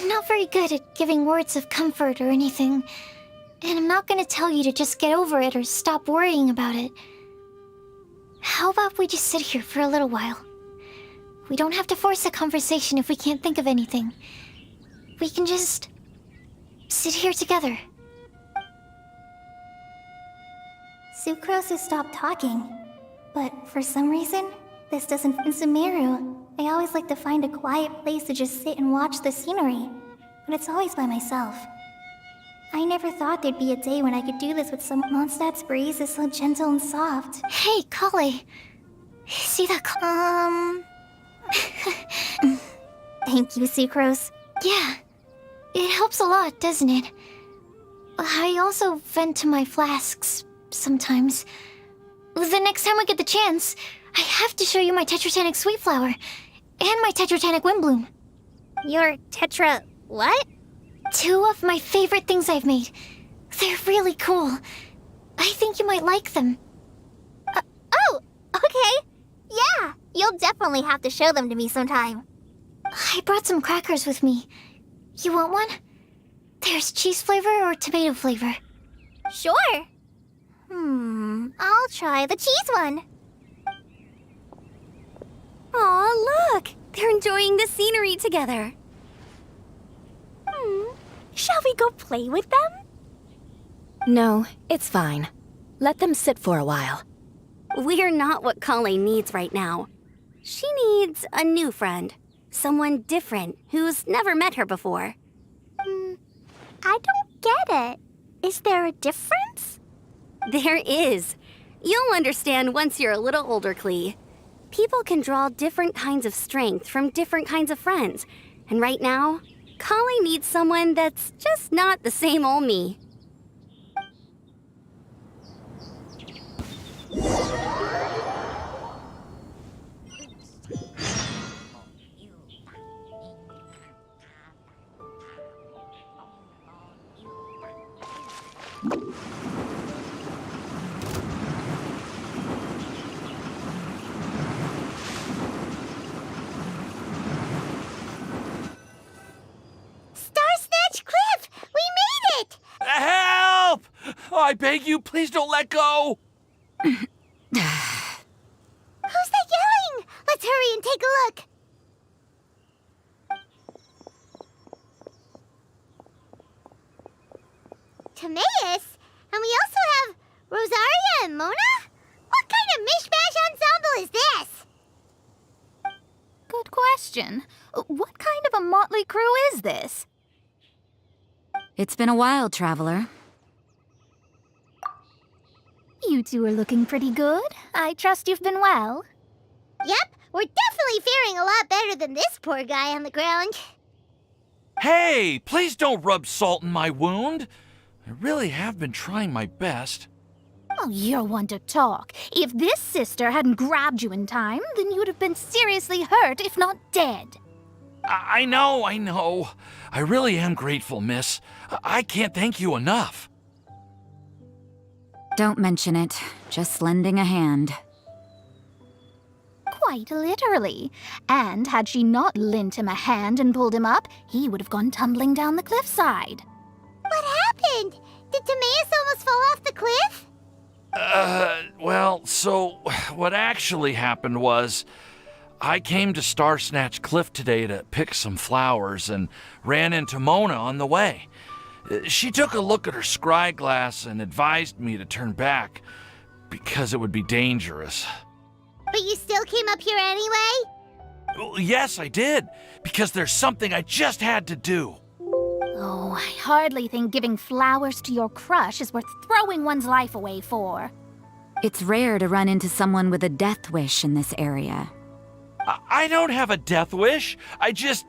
S3: not very good at giving words of comfort or anything, and I'm not gonna tell you to just get over it or stop worrying about it. How about we just sit here for a little while? We don't have to force a conversation if we can't think of anything. We can just sit here together.
S11: Sucrose has stopped talking, but for some reason, this doesn't fit in Sumeru. I always like to find a quiet place to just sit and watch the scenery, but it's always by myself. I never thought there'd be a day when I could do this with some Mondstadt's breeze is so gentle and soft.
S3: Hey, Kale. See that?
S11: Thank you, Sucrose.
S3: Yeah. It helps a lot, doesn't it? I also vent to my flasks sometimes. The next time we get the chance, I have to show you my Tetratanic Sweet Flower and my Tetratanic Windbloom.
S11: Your Tetra... what?
S3: 2 of my favorite things I've made. They're really cool. I think you might like them.
S11: Oh, okay. Yeah, you'll definitely have to show them to me sometime.
S3: I brought some crackers with me. You want one? There's cheese flavor or tomato flavor.
S11: Sure. I'll try the cheese one.
S4: Aw, look! They're enjoying the scenery together.
S2: Shall we go play with them?
S14: No, it's fine. Let them sit for a while.
S4: We're not what Colleen needs right now. She needs a new friend. Someone different who's never met her before.
S11: I don't get it. Is there a difference?
S4: There is. You'll understand once you're a little older, Klee. People can draw different kinds of strength from different kinds of friends. And right now, Colleen needs someone that's just not the same old me.
S2: Snatch Cliff! We made it!
S15: Help! Oh, I beg you, please don't let go!
S2: Who's that yelling? Let's hurry and take a look. Timaeus? And we also have Rosaria and Mona? What kind of mishmash ensemble is this?
S9: Good question. What kind of a motley crew is this?
S10: It's been a while, Traveler.
S11: You two are looking pretty good. I trust you've been well.
S2: Yep, we're definitely faring a lot better than this poor guy on the ground.
S15: Hey, please don't rub salt in my wound. I really have been trying my best.
S11: Oh, you're one to talk. If this sister hadn't grabbed you in time, then you'd have been seriously hurt, if not dead.
S15: I know. I really am grateful, miss. I can't thank you enough.
S10: Don't mention it. Just lending a hand.
S11: Quite literally. And had she not lent him a hand and pulled him up, he would have gone tumbling down the cliffside.
S2: What happened? Did Timaeus almost fall off the cliff?
S15: Well, so what actually happened was I came to Star Snatch Cliff today to pick some flowers and ran into Mona on the way. She took a look at her scry glass and advised me to turn back because it would be dangerous.
S2: But you still came up here anyway?
S15: Well, yes, I did, because there's something I just had to do.
S11: Oh, I hardly think giving flowers to your crush is worth throwing one's life away for.
S10: It's rare to run into someone with a death wish in this area.
S15: I don't have a death wish. I just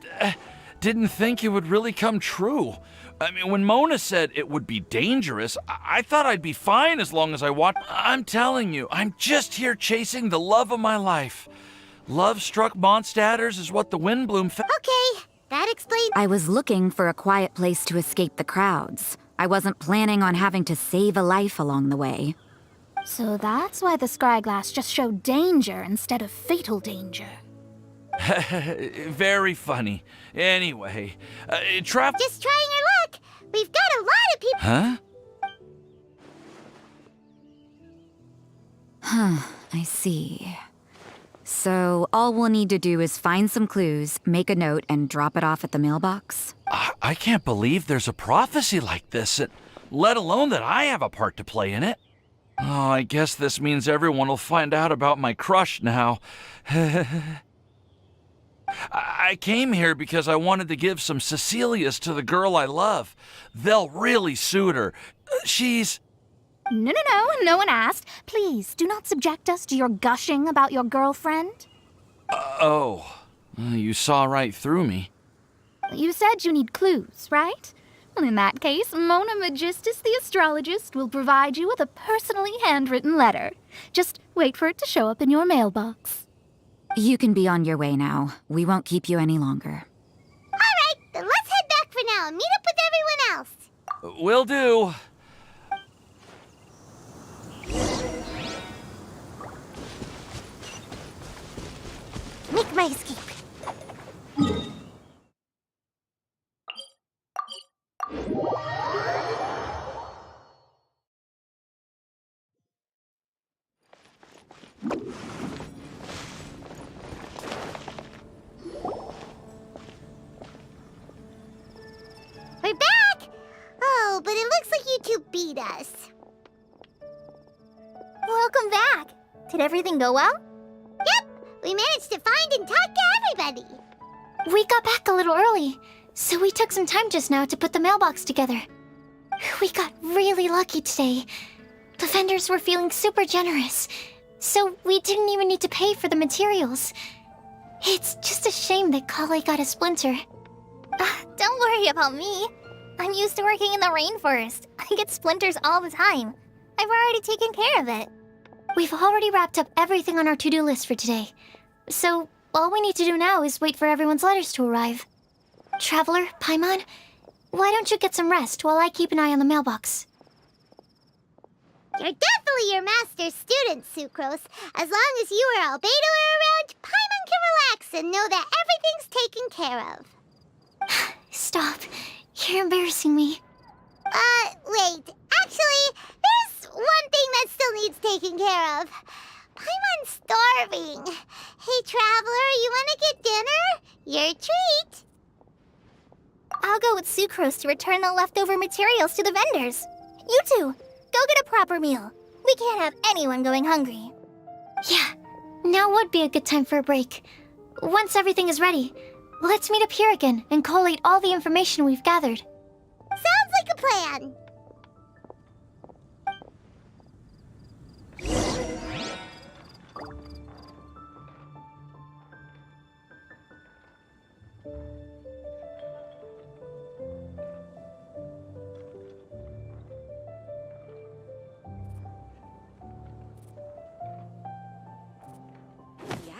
S15: didn't think it would really come true. I mean, when Mona said it would be dangerous, I thought I'd be fine as long as I watched. I'm telling you, I'm just here chasing the love of my life. Love-struck Mondstadters is what the Windbloom
S2: Okay, that explains.
S10: I was looking for a quiet place to escape the crowds. I wasn't planning on having to save a life along the way.
S11: So that's why the scryglass just showed danger instead of fatal danger.
S15: Very funny. Anyway,
S2: Just trying our luck. We've got a lot of people.
S15: Huh?
S10: I see. So all we'll need to do is find some clues, make a note, and drop it off at the mailbox?
S15: I can't believe there's a prophecy like this, let alone that I have a part to play in it. Oh, I guess this means everyone will find out about my crush now. I I came here because I wanted to give some Cecilias to the girl I love. They'll really suit her. She's...
S11: No, no one asked. Please, do not subject us to your gushing about your girlfriend.
S15: Oh, you saw right through me.
S11: You said you need clues, right? Well, in that case, Mona Magistus the astrologist will provide you with a personally handwritten letter. Just wait for it to show up in your mailbox.
S1: You can be on your way now. We won't keep you any longer.
S2: All right, then let's head back for now and meet up with everyone else.
S15: Will do.
S2: Make my escape. We're back! Oh, but it looks like you two beat us.
S11: Welcome back. Did everything go well?
S2: Yep, we managed to find and talk to everybody.
S3: We got back a little early, so we took some time just now to put the mailbox together. We got really lucky today. The vendors were feeling super generous, so we didn't even need to pay for the materials. It's just a shame that Kale got a splinter.
S11: Don't worry about me. I'm used to working in the rainforest. I get splinters all the time. I've already taken care of it.
S3: We've already wrapped up everything on our to-do list for today. So, all we need to do now is wait for everyone's letters to arrive. Traveler, Paimon, why don't you get some rest while I keep an eye on the mailbox?
S2: You're definitely your master's student, Sucrose. As long as you or Albedo are around, Paimon can relax and know that everything's taken care of.
S3: Stop. You're embarrassing me.
S2: Wait. Actually, there's one thing that still needs taking care of. Paimon's starving. Hey, Traveler, you want to get dinner? Your treat.
S11: I'll go with Sucrose to return the leftover materials to the vendors. You two, go get a proper meal. We can't have anyone going hungry.
S3: Yeah, now would be a good time for a break. Once everything is ready, let's meet up here again and collate all the information we've gathered.
S2: Sounds like a plan.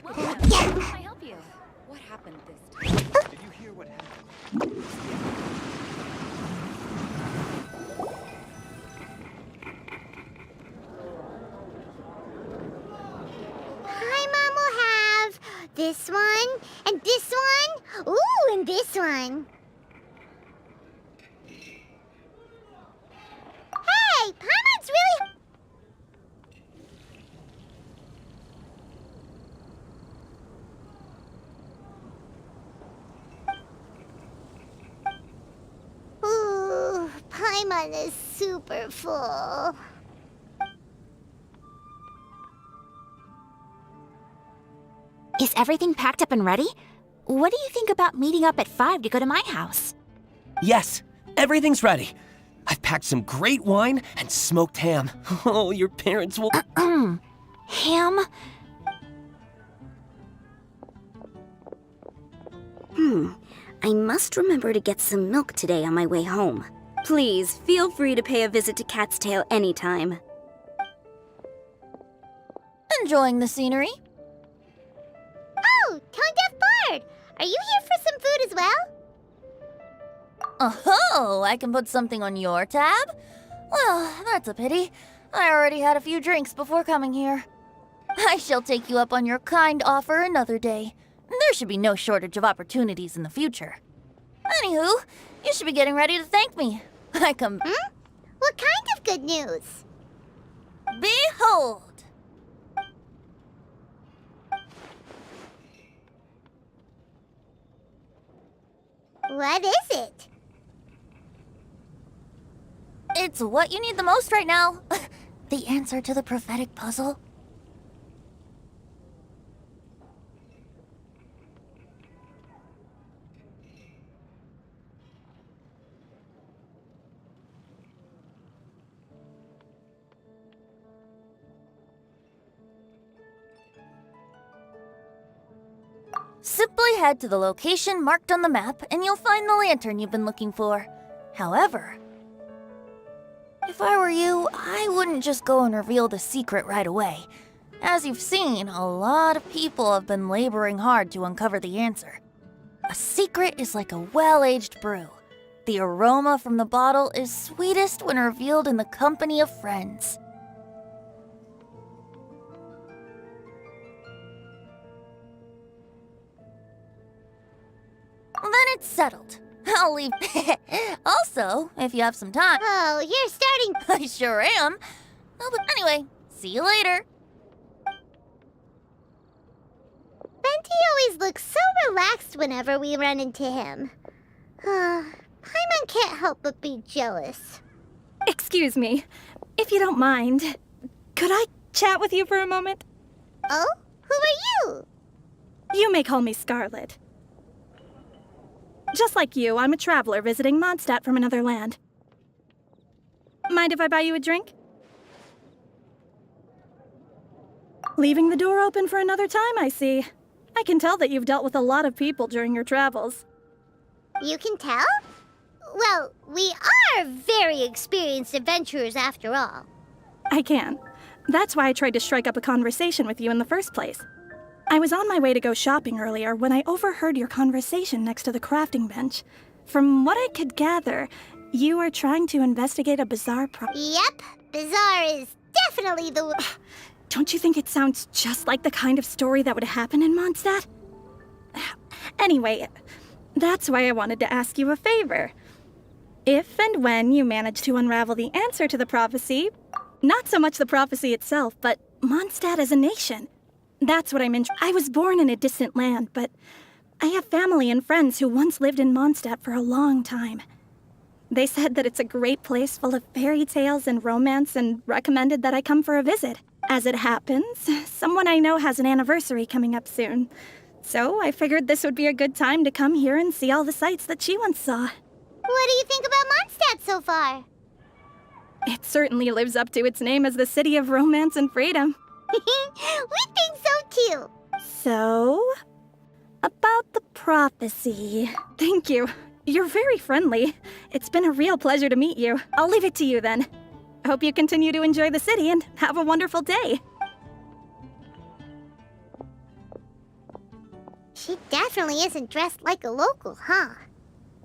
S10: How can I help you? What happened this time?
S16: Did you hear what happened?
S2: Paimon will have this one, and this one, ooh, and this one. Hey, Paimon's really... Ooh, Paimon is super full.
S1: Is everything packed up and ready? What do you think about meeting up at 5 to go to my house?
S13: Yes, everything's ready. I've packed some great wine and smoked ham. Oh, your parents will...
S1: Ham?
S4: I must remember to get some milk today on my way home. Please, feel free to pay a visit to Cat's Tail anytime.
S9: Enjoying the scenery?
S2: Oh, Tone Deaf Bard! Are you here for some food as well?
S9: Oh, I can put something on your tab? Well, that's a pity. I already had a few drinks before coming here. I shall take you up on your kind offer another day. There should be no shortage of opportunities in the future. Anywho, you should be getting ready to thank me. I come...
S2: What kind of good news?
S9: Behold!
S2: What is it?
S9: It's what you need the most right now. The answer to the prophetic puzzle. Simply head to the location marked on the map and you'll find the lantern you've been looking for. However, if I were you, I wouldn't just go and reveal the secret right away. As you've seen, a lot of people have been laboring hard to uncover the answer. A secret is like a well-aged brew. The aroma from the bottle is sweetest when revealed in the company of friends. Then it's settled. I'll leave. Also, if you have some time.
S2: Oh, you're starting.
S9: I sure am. Oh, but anyway, see you later.
S2: Benty always looks so relaxed whenever we run into him. Paimon can't help but be jealous.
S17: Excuse me, if you don't mind, could I chat with you for a moment?
S2: Oh? Who are you?
S17: You may call me Scarlet. Just like you, I'm a traveler visiting Mondstadt from another land. Mind if I buy you a drink? Leaving the door open for another time, I see. I can tell that you've dealt with a lot of people during your travels.
S2: You can tell? Well, we are very experienced adventurers after all.
S17: I can. That's why I tried to strike up a conversation with you in the first place. I was on my way to go shopping earlier when I overheard your conversation next to the crafting bench. From what I could gather, you are trying to investigate a bizarre
S2: Yep, bizarre is definitely the
S17: Don't you think it sounds just like the kind of story that would happen in Mondstadt? Anyway, that's why I wanted to ask you a favor. If and when you manage to unravel the answer to the prophecy, not so much the prophecy itself, but Mondstadt as a nation. That's what I'm I was born in a distant land, but I have family and friends who once lived in Mondstadt for a long time. They said that it's a great place full of fairy tales and romance and recommended that I come for a visit. As it happens, someone I know has an anniversary coming up soon. So I figured this would be a good time to come here and see all the sights that she once saw.
S2: What do you think about Mondstadt so far?
S17: It certainly lives up to its name as the city of romance and freedom.
S2: We think so too.
S17: So, about the prophecy. Thank you. You're very friendly. It's been a real pleasure to meet you. I'll leave it to you then. Hope you continue to enjoy the city and have a wonderful day.
S2: She definitely isn't dressed like a local, huh?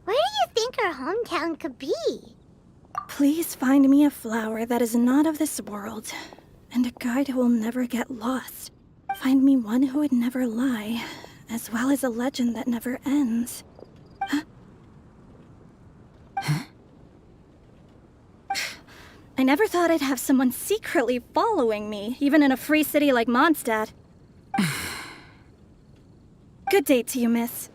S2: Where do you think her hometown could be?
S17: Please find me a flower that is not of this world, and a guide who will never get lost. Find me one who would never lie, as well as a legend that never ends. Huh? I never thought I'd have someone secretly following me, even in a free city like Mondstadt. Good day to you, miss.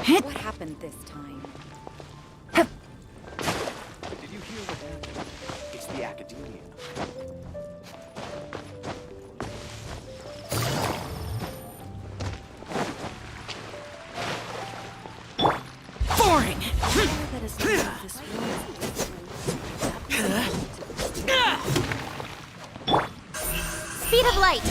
S18: What happened this time?
S16: Did you hear what happened? It's the academia.
S18: Boring!
S9: Speed of light!